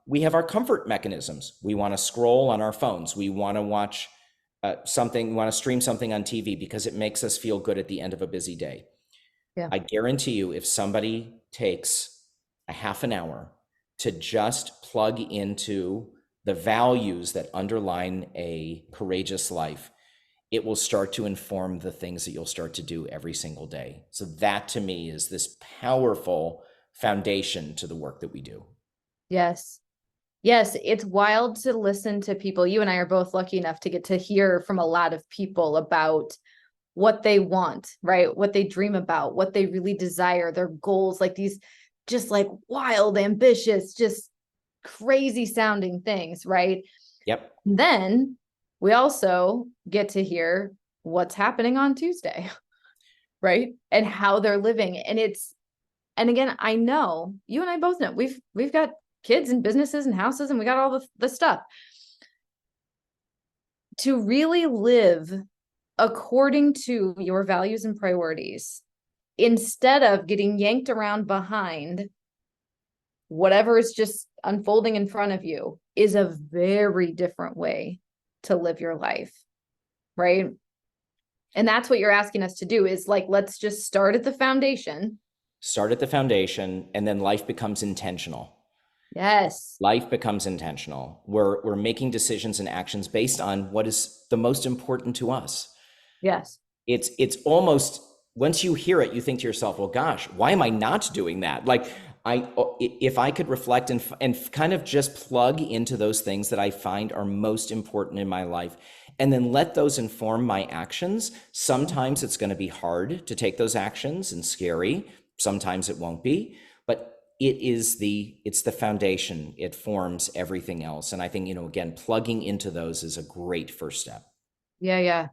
we have our comfort mechanisms. We want to scroll on our phones. We want to watch something, we want to stream something on TV because it makes us feel good at the end of a busy day. Yeah. I guarantee you, if somebody takes a half an hour to just plug into the values that underline a courageous life, it will start to inform the things that you'll start to do every single day. So that to me is this powerful foundation to the work that we do. Yes. Yes, it's wild to listen to people. You and I are both lucky enough to get to hear from a lot of people about what they want, right? What they dream about, what they really desire, their goals, like these just like wild, ambitious, just crazy sounding things, right? Yep. Then we also get to hear what's happening on Tuesday, right? And how they're living. And again, I know you and I both know we've got kids and businesses and houses and we got all the stuff. To really live according to your values and priorities, instead of getting yanked around behind whatever is just unfolding in front of you, is a very different way to live your life, right? And that's what you're asking us to do, is like, let's just start at the foundation. Start at the foundation, and then life becomes intentional. Yes. Life becomes intentional. We're making decisions and actions based on what is the most important to us. Yes. It's almost, once you hear it, you think to yourself, well, gosh, why am I not doing that? Like, if I could reflect and kind of just plug into those things that I find are most important in my life, and then let those inform my actions. Sometimes it's going to be hard to take those actions and scary. Sometimes it won't be, but it's the foundation. It forms everything else. And I think, again, plugging into those is a great first step. Yeah, yeah.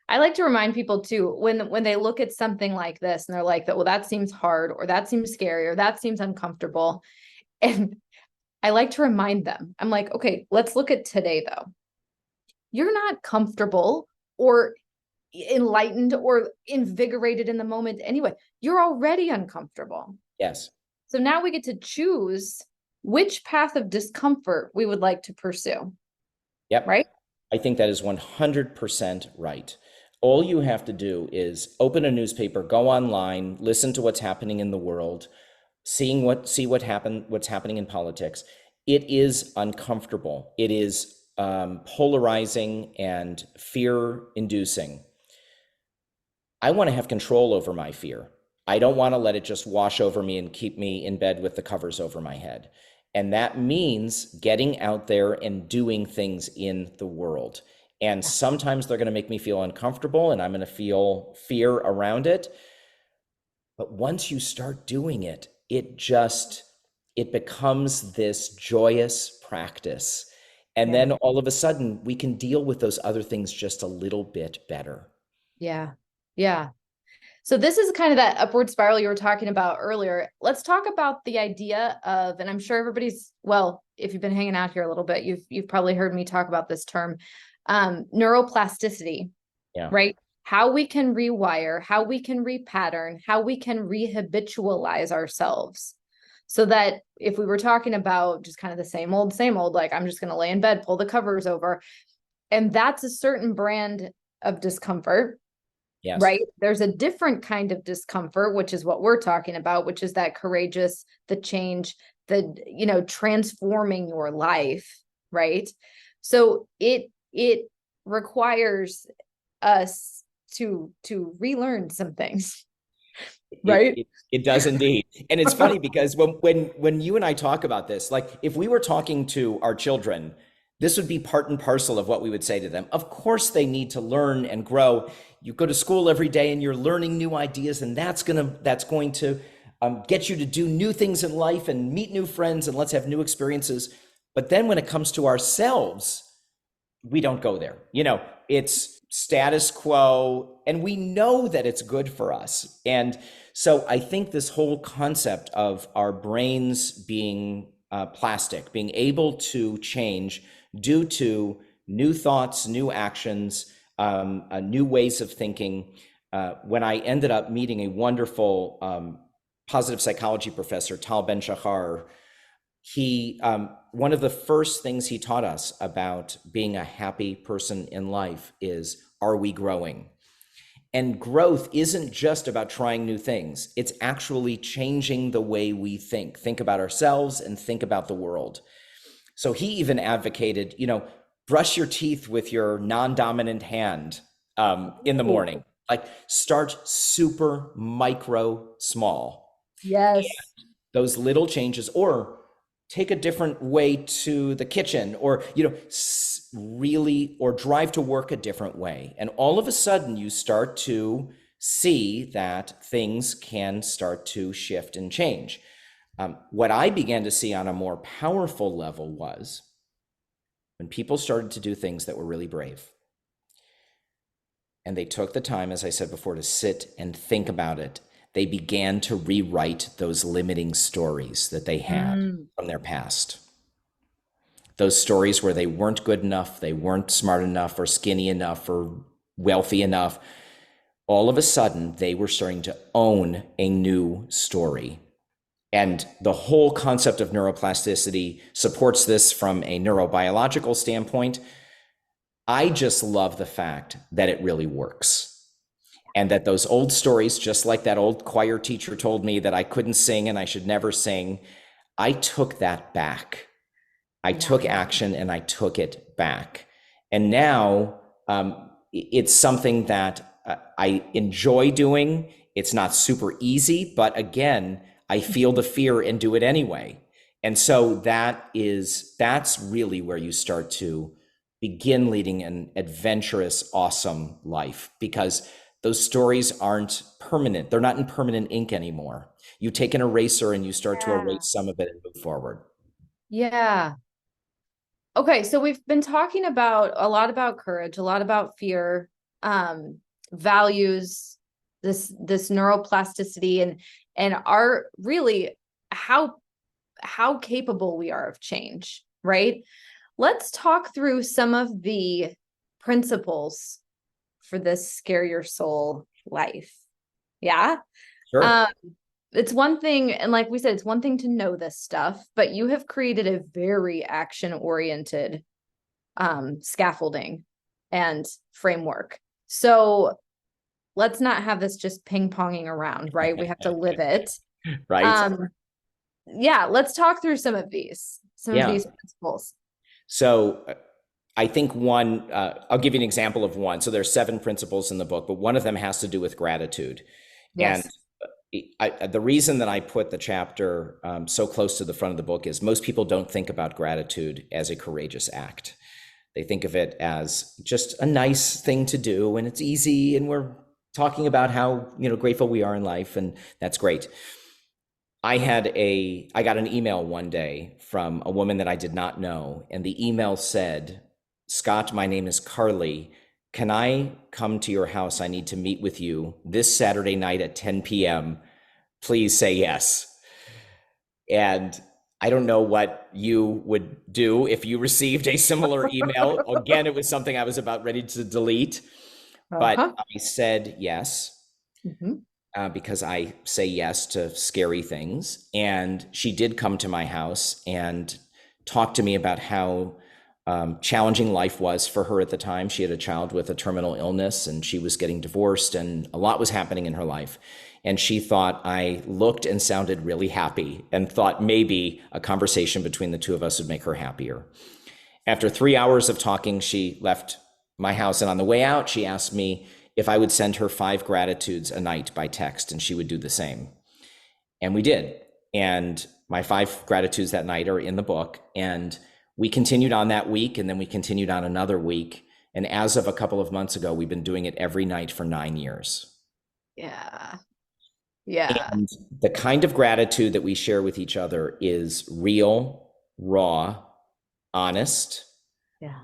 I like to remind people too, when they look at something like this and they're like, well, that seems hard, or that seems scary, or that seems uncomfortable. And I like to remind them, I'm like, okay, let's look at today though. You're not comfortable or enlightened or invigorated in the moment anyway. You're already uncomfortable. Yes. So now we get to choose which path of discomfort we would like to pursue, Yep. right? I think that is 100% right. All you have to do is open a newspaper, go online, listen to what's happening in the world, see what's happening in politics. It is uncomfortable. It is polarizing and fear-inducing. I want to have control over my fear. I don't want to let it just wash over me and keep me in bed with the covers over my head. And that means getting out there and doing things in the world. And sometimes they're going to make me feel uncomfortable and I'm going to feel fear around it. But once you start doing it, it becomes this joyous practice. And Yeah. then all of a sudden we can deal with those other things just a little bit better. Yeah. Yeah. So this is kind of that upward spiral you were talking about earlier. Let's talk about the idea of, and I'm sure everybody's, well, if you've been hanging out here a little bit, you've probably heard me talk about this term, neuroplasticity, Yeah. right? How we can rewire, how we can repattern, how we can rehabitualize ourselves. So that if we were talking about just kind of the same old, like I'm just going to lay in bed, pull the covers over, and that's a certain brand of discomfort. Yes. Right. There's a different kind of discomfort, which is what we're talking about, which is that courageous, the change, transforming your life. Right. So it requires us to relearn some things. Right. It does indeed. And it's funny because when you and I talk about this, like if we were talking to our children, this would be part and parcel of what we would say to them. Of course, they need to learn and grow. You go to school every day and you're learning new ideas, and that's going to get you to do new things in life and meet new friends, and let's have new experiences. But then when it comes to ourselves, we don't go there. It's status quo, and we know that it's good for us. And so I think this whole concept of our brains being plastic, being able to change due to new thoughts, new actions, new ways of thinking. When I ended up meeting a wonderful positive psychology professor, Tal Ben-Shahar, he one of the first things he taught us about being a happy person in life is, are we growing? And growth isn't just about trying new things. It's actually changing the way we think about ourselves and think about the world. So he even advocated, brush your teeth with your non-dominant hand in the morning. Like start super micro small. Yes. Those little changes, or take a different way to the kitchen, or really, or drive to work a different way. And all of a sudden, you start to see that things can start to shift and change. What I began to see on a more powerful level was when people started to do things that were really brave. And they took the time, as I said before, to sit and think about it. They began to rewrite those limiting stories that they had Mm. from their past. Those stories where they weren't good enough, they weren't smart enough, or skinny enough, or wealthy enough. All of a sudden, they were starting to own a new story. And the whole concept of neuroplasticity supports this from a neurobiological standpoint. I just love the fact that it really works. And that those old stories, just like that old choir teacher told me that I couldn't sing and I should never sing, I took that back. I took action and I took it back. And now it's something that I enjoy doing. It's not super easy, but again, I feel the fear and do it anyway. And so that's really where you start to begin leading an adventurous, awesome life, because those stories aren't permanent. They're not in permanent ink anymore. You take an eraser and you start to erase some of it and move forward. Yeah. Okay, so we've been talking about a lot about courage, a lot about fear, values, this neuroplasticity, and our really how capable we are of change, right? Let's talk through some of the principles for this scare your soul life. Yeah. Sure. It's one thing, and like we said, it's one thing to know this stuff, but you have created a very action-oriented scaffolding and framework. So let's not have this just ping-ponging around, right? We have to live it. Right. Yeah, let's talk through some of these principles. So I think one, I'll give you an example of one. So there's 7 principles in the book, but one of them has to do with gratitude. Yes. And the reason that I put the chapter so close to the front of the book is most people don't think about gratitude as a courageous act. They think of it as just a nice thing to do, and it's easy, and we're talking about how grateful we are in life, and that's great. I got an email one day from a woman that I did not know, and the email said, "Scott, my name is Carly. Can I come to your house? I need to meet with you this Saturday night at 10 p.m. Please say yes." And I don't know what you would do if you received a similar email. Again, it was something I was about ready to delete, but I said yes. Because I say yes to scary things. And she did come to my house and talk to me about how challenging life was for her at the time. She had a child with a terminal illness, and she was getting divorced, and a lot was happening in her life. And she thought I looked and sounded really happy, and thought maybe a conversation between the two of us would make her happier. After 3 hours of talking, she left my house, and on the way out, she asked me if I would send her 5 gratitudes a night by text, and she would do the same. And we did. And my 5 gratitudes that night are in the book. And we continued on that week, and then we continued on another week. And as of a couple of months ago, we've been doing it every night for 9 years. Yeah. Yeah. And the kind of gratitude that we share with each other is real, raw, honest,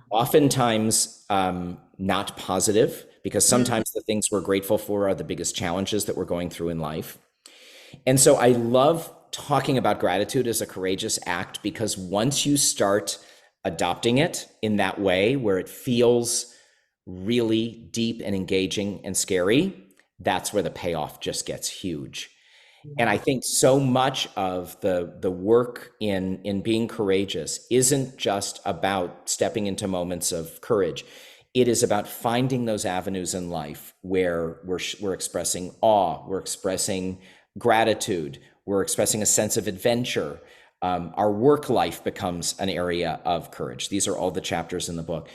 oftentimes not positive, because sometimes the things we're grateful for are the biggest challenges that we're going through in life. And so I love talking about gratitude as a courageous act, because once you start adopting it in that way, where it feels really deep and engaging and scary, that's where the payoff just gets huge. And I think so much of the work in being courageous isn't just about stepping into moments of courage. It is about finding those avenues in life where we're expressing awe, we're expressing gratitude, we're expressing a sense of adventure. Our work life becomes an area of courage. These are all the chapters in the book.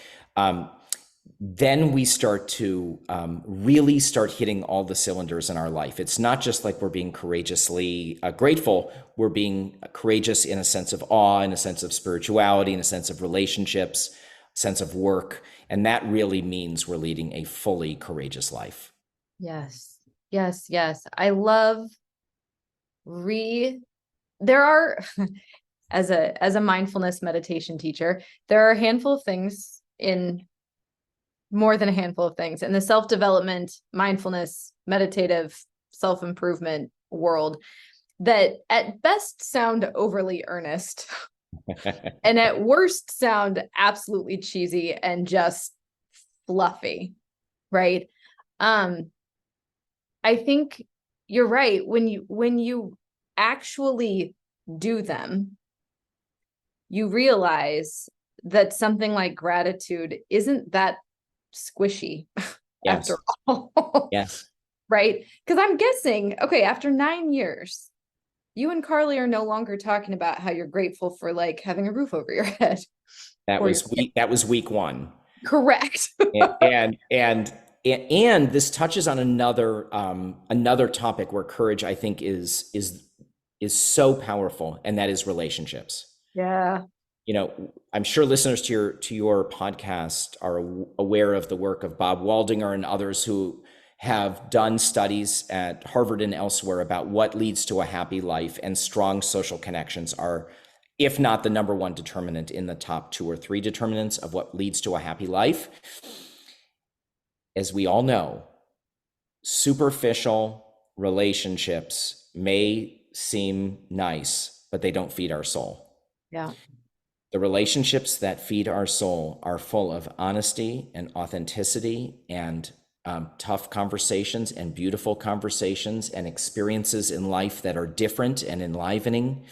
Then we start to really start hitting all the cylinders in our life. It's not just like we're being courageously grateful. We're being courageous in a sense of awe, in a sense of spirituality, in a sense of relationships. sense of work. And that really means we're leading a fully courageous life. Yes. Yes. Yes. I love re there are as a mindfulness meditation teacher, there are a handful of things in more than a handful of things in the self-development, mindfulness, meditative, self-improvement world that at best sound overly earnest and at worst sound absolutely cheesy and just fluffy, right? I think you're right. When you actually do them, you realize that something like gratitude isn't that squishy after Yes. all. Yes. Right? Because I'm guessing, okay, after 9 years, you and Carly are no longer talking about how you're grateful for like having a roof over your head That or your was week one. correct. And and this touches on another topic where courage, I think, is so powerful, and that is relationships. Yeah. You know, I'm sure listeners to your podcast are aware of the work of Bob Waldinger and others who have done studies at Harvard and elsewhere about what leads to a happy life, and strong social connections are, if not the number one determinant, in the top two or three determinants of what leads to a happy life. As we all know, superficial relationships may seem nice, but they don't feed our soul. Yeah. The relationships that feed our soul are full of honesty and authenticity and tough conversations and beautiful conversations and experiences in life that are different and enlivening.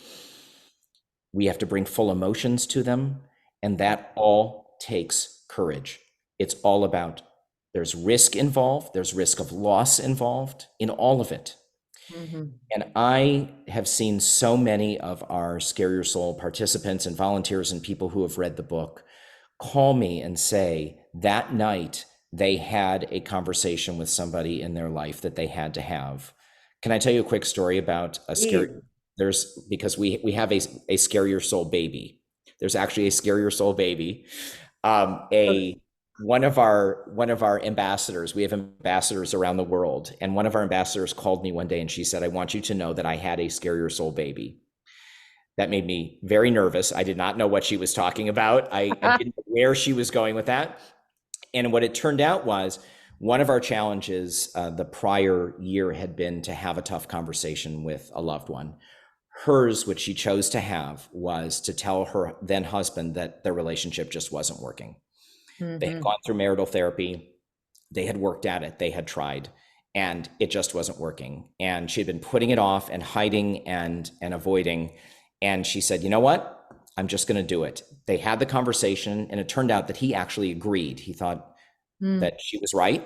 We have to bring full emotions to them, and that all takes courage. It's all about, there's risk involved, there's risk of loss involved in all of it. Mm-hmm. And I have seen so many of our Scare Your Soul participants and volunteers and people who have read the book call me and say that night they had a conversation with somebody in their life that they had to have. Can I tell you a quick story about a scary? There's, because we have a Scare Your Soul baby. There's actually a Scare Your Soul baby. A one of our ambassadors, we have ambassadors around the world, and one of our ambassadors called me one day and she said, I want you to know that I had a Scare Your Soul baby. That made me very nervous. I did not know what she was talking about. I didn't know where she was going with that. And what it turned out was, one of our challenges the prior year had been to have a tough conversation with a loved one. Hers, which she chose to have, was to tell her then husband that their relationship just wasn't working. They had Mm-hmm. gone through marital therapy. They had worked at it. They had tried, and it just wasn't working. And she had been putting it off and hiding and avoiding. And she said, you know what? I'm just going to do it. They had the conversation, and it turned out that he actually agreed. He thought that she was right,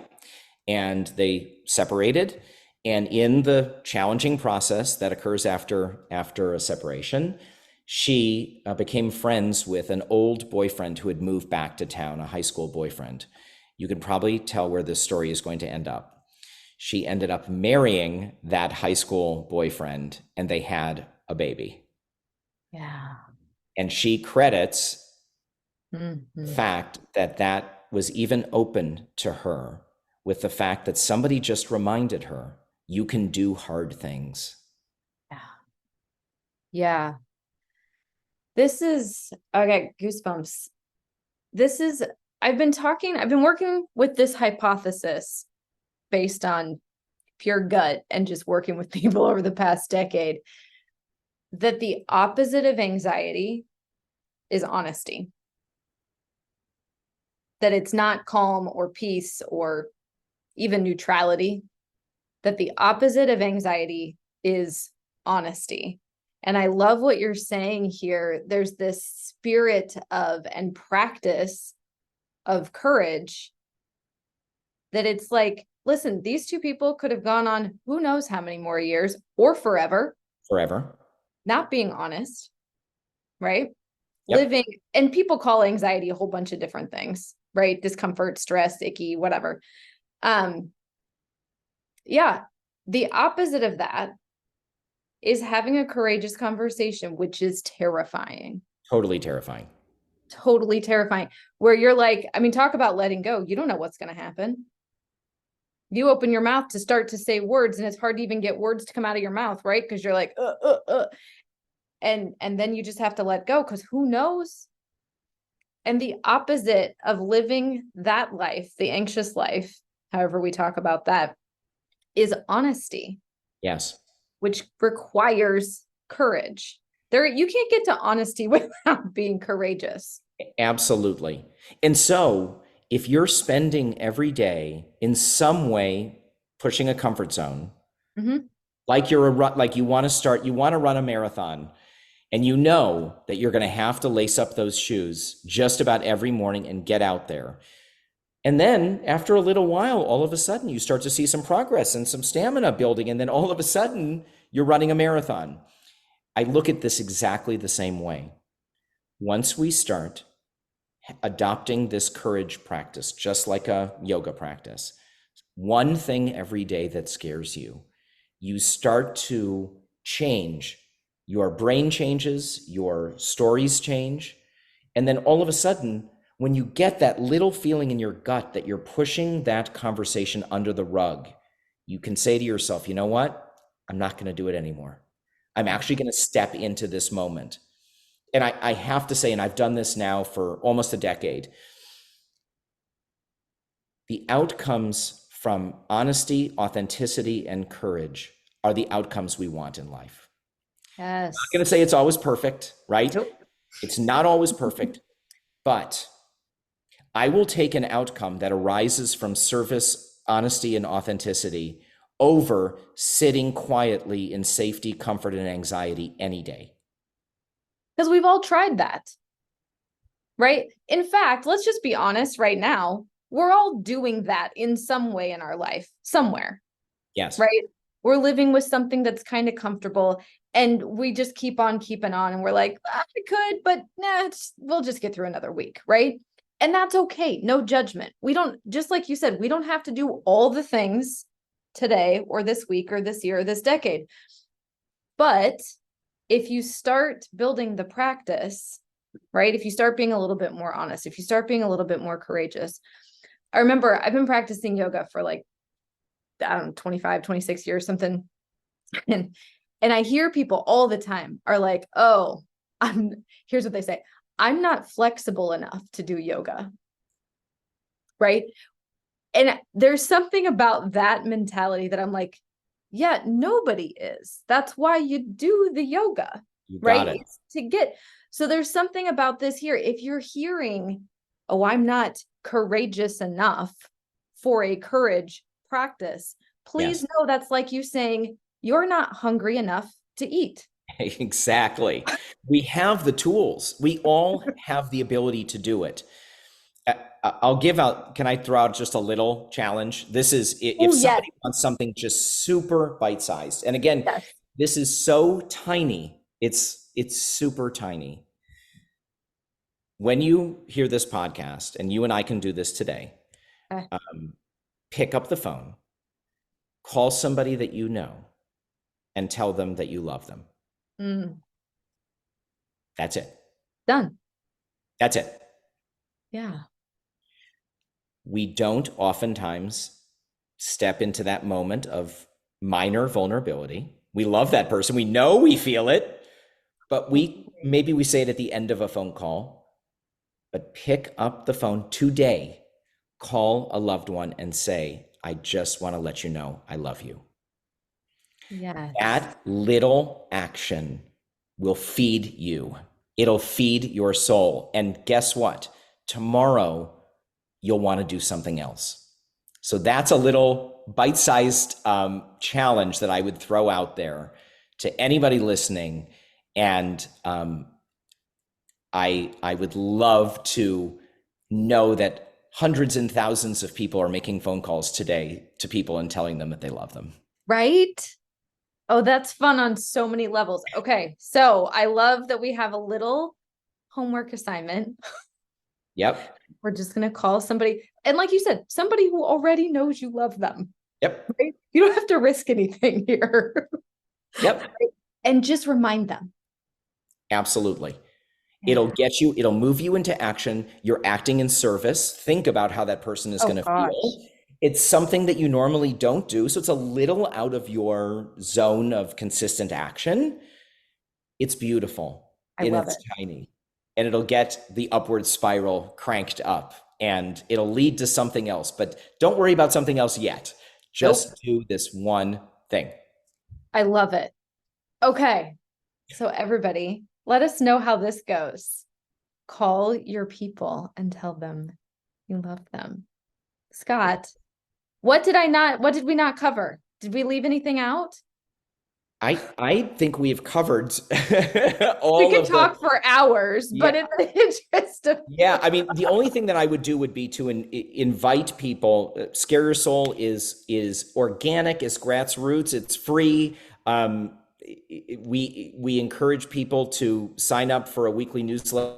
and they separated. And in the challenging process that occurs after a separation, she became friends with an old boyfriend who had moved back to town, a high school boyfriend. You can probably tell where this story is going to end up. She ended up marrying that high school boyfriend, and they had a baby. Yeah. And she credits Mm-hmm. the fact that that was even open to her with the fact that somebody just reminded her, you can do hard things. Yeah. Yeah. This is, I got goosebumps. I've been working with this hypothesis based on pure gut and just working with people over the past decade, that the opposite of anxiety is honesty. That it's not calm or peace or even neutrality, that the opposite of anxiety is honesty. And I love what you're saying here. There's this spirit of and practice of courage that it's like, listen, these two people could have gone on who knows how many more years or forever not being honest, right? Yep. Living, and people call anxiety a whole bunch of different things, right? Discomfort, stress, icky, whatever. Yeah, the opposite of that is having a courageous conversation, which is terrifying. Totally terrifying. totally terrifying. Where you're like, I mean, talk about letting go. You don't know what's going to happen. You open your mouth to start to say words, and it's hard to even get words to come out of your mouth, right? Because you're like, and then you just have to let go, because who knows? And the opposite of living that life, the anxious life, however we talk about that, is honesty. Yes. Which requires courage. You can't get to honesty without being courageous. Absolutely. And so if you're spending every day in some way pushing a comfort zone, like like you want to run a marathon, and you know that you're going to have to lace up those shoes just about every morning and get out there. And then after a little while, all of a sudden you start to see some progress and some stamina building. And then all of a sudden you're running a marathon. I look at this exactly the same way. Once we start adopting this courage practice, just like a yoga practice, one thing every day that scares you, you start to change. Your brain changes, your stories change. And then all of a sudden, when you get that little feeling in your gut that you're pushing that conversation under the rug, you can say to yourself, you know what? I'm not going to do it anymore. I'm actually going to step into this moment. And I have to say, and I've done this now for almost a decade, the outcomes from honesty, authenticity, and courage are the outcomes we want in life. Yes. I'm not going to say it's always perfect, right? Nope. It's not always perfect, but I will take an outcome that arises from service, honesty, and authenticity over sitting quietly in safety, comfort, and anxiety any day. Because we've all tried that, right? In fact, let's just be honest right now. We're all doing that in some way in our life, somewhere. Yes. Right? We're living with something that's kind of comfortable, and we just keep on keeping on, and we're like, I could, but nah, we'll just get through another week, right? And that's okay. No judgment. We don't, just like you said, we don't have to do all the things today or this week or this year or this decade. But if you start building the practice, right? If you start being a little bit more honest, if you start being a little bit more courageous. I remember I've been practicing yoga for like, I don't know, 25, 26 years, something. And I hear people all the time are like, oh, here's what they say. I'm not flexible enough to do yoga. Right. And there's something about that mentality that I'm like, yeah, nobody is. That's why you do the yoga, right? It's to get, so there's something about this here. If you're hearing, oh, I'm not courageous enough for a courage practice, please know that's like you saying, you're not hungry enough to eat. Exactly. We have the tools. We all have the ability to do it. I'll give out, can I throw out just a little challenge? This is, if somebody wants something just super bite-sized, and again, this is so tiny, it's super tiny. When you hear this podcast, and you and I can do this today, pick up the phone, call somebody that you know, and tell them that you love them. That's it. Done. That's it. Yeah. We don't oftentimes step into that moment of minor vulnerability. We love that person. We know we feel it, but maybe we say it at the end of a phone call. But pick up the phone today, call a loved one and say, I just want to let you know I love you. Yes. That little action will feed you. It'll feed your soul. And guess what? Tomorrow, you'll want to do something else. So that's a little bite-sized challenge that I would throw out there to anybody listening. And I would love to know that hundreds and thousands of people are making phone calls today to people and telling them that they love them. Right? Oh, that's fun on so many levels. Okay. So I love that we have a little homework assignment. Yep. We're just going to call somebody. And like you said, somebody who already knows you love them. Yep. Right? You don't have to risk anything here. Yep. And just remind them. Absolutely. It'll Yeah. get you, it'll move you into action. You're acting in service. Think about how that person is Oh going to gosh. feel. It's something that you normally don't do. So it's a little out of your zone of consistent action. It's beautiful I and love it's it. tiny. And it'll get the upward spiral cranked up and it'll lead to something else. But don't worry about something else yet. Nope. Just do this one thing. I love it. Okay. So everybody, let us know how this goes. Call your people and tell them you love them. Scott, what did we not cover? Did we leave anything out? I think we've covered We all could of the, talk for hours, yeah. but in the interest of Yeah, I mean, the only thing that I would do would be to invite people. Scare Your Soul is organic, it's grassroots, it's free. We encourage people to sign up for a weekly newsletter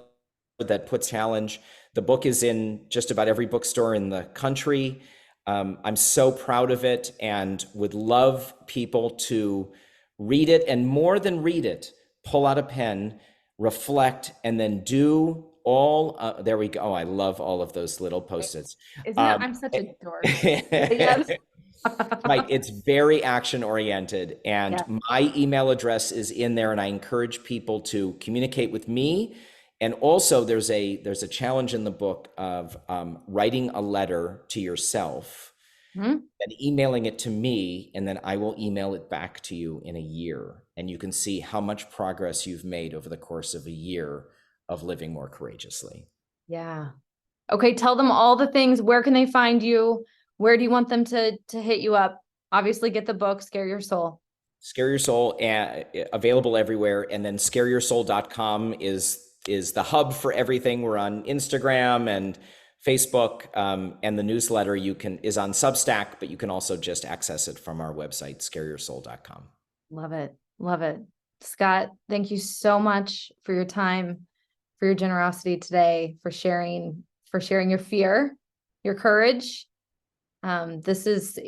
that puts challenge. The book is in just about every bookstore in the country. I'm so proud of it and would love people to read it, and more than read it, pull out a pen, reflect, and then do all. There we go. Oh, I love all of those little post-its. Isn't that Um, I'm such a dork. Yes. right, it's very action oriented, and Yeah. my email address is in there, and I encourage people to communicate with me. And also, there's a challenge in the book of writing a letter to yourself Hmm? and emailing it to me, and then I will email it back to you in a year. And you can see how much progress you've made over the course of a year of living more courageously. Yeah. Okay, tell them all the things. Where can they find you? Where do you want them to hit you up? Obviously, get the book, Scare Your Soul. Scare Your Soul, available everywhere. And then scareyoursoul.com is the hub for everything. We're on Instagram and Facebook, and the newsletter is on Substack, but you can also just access it from our website, scareyoursoul.com. Love it. Love it. Scott, thank you so much for your time, for your generosity today, for sharing your fear, your courage. This is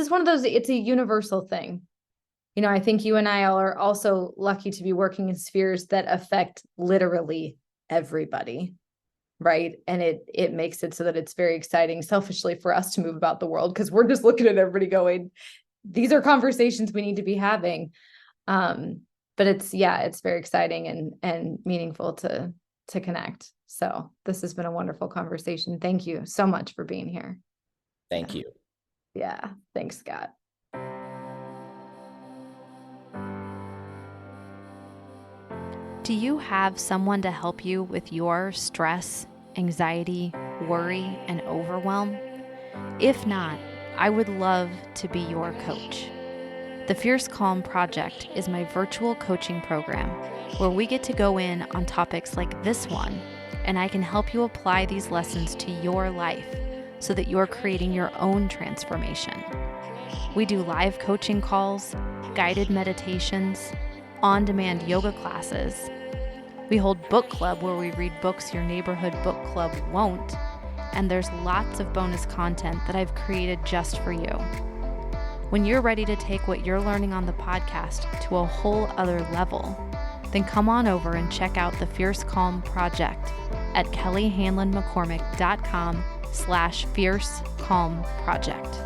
one of those, it's a universal thing. You know, I think you and I are also lucky to be working in spheres that affect literally everybody, right? And it makes it so that it's very exciting selfishly for us to move about the world, because we're just looking at everybody going, these are conversations we need to be having. But it's very exciting and meaningful to connect. So this has been a wonderful conversation. Thank you so much for being here. Thank you. Yeah. Thanks, Scott. Do you have someone to help you with your stress, anxiety, worry, and overwhelm? If not, I would love to be your coach. The Fierce Calm Project is my virtual coaching program where we get to go in on topics like this one, and I can help you apply these lessons to your life so that you're creating your own transformation. We do live coaching calls, guided meditations, on-demand yoga classes. We hold book club where we read books your neighborhood book club won't, and there's lots of bonus content that I've created just for you. When you're ready to take what you're learning on the podcast to a whole other level, then come on over and check out the Fierce Calm Project at kellyhanlonmccormick.com/Fierce Calm Project.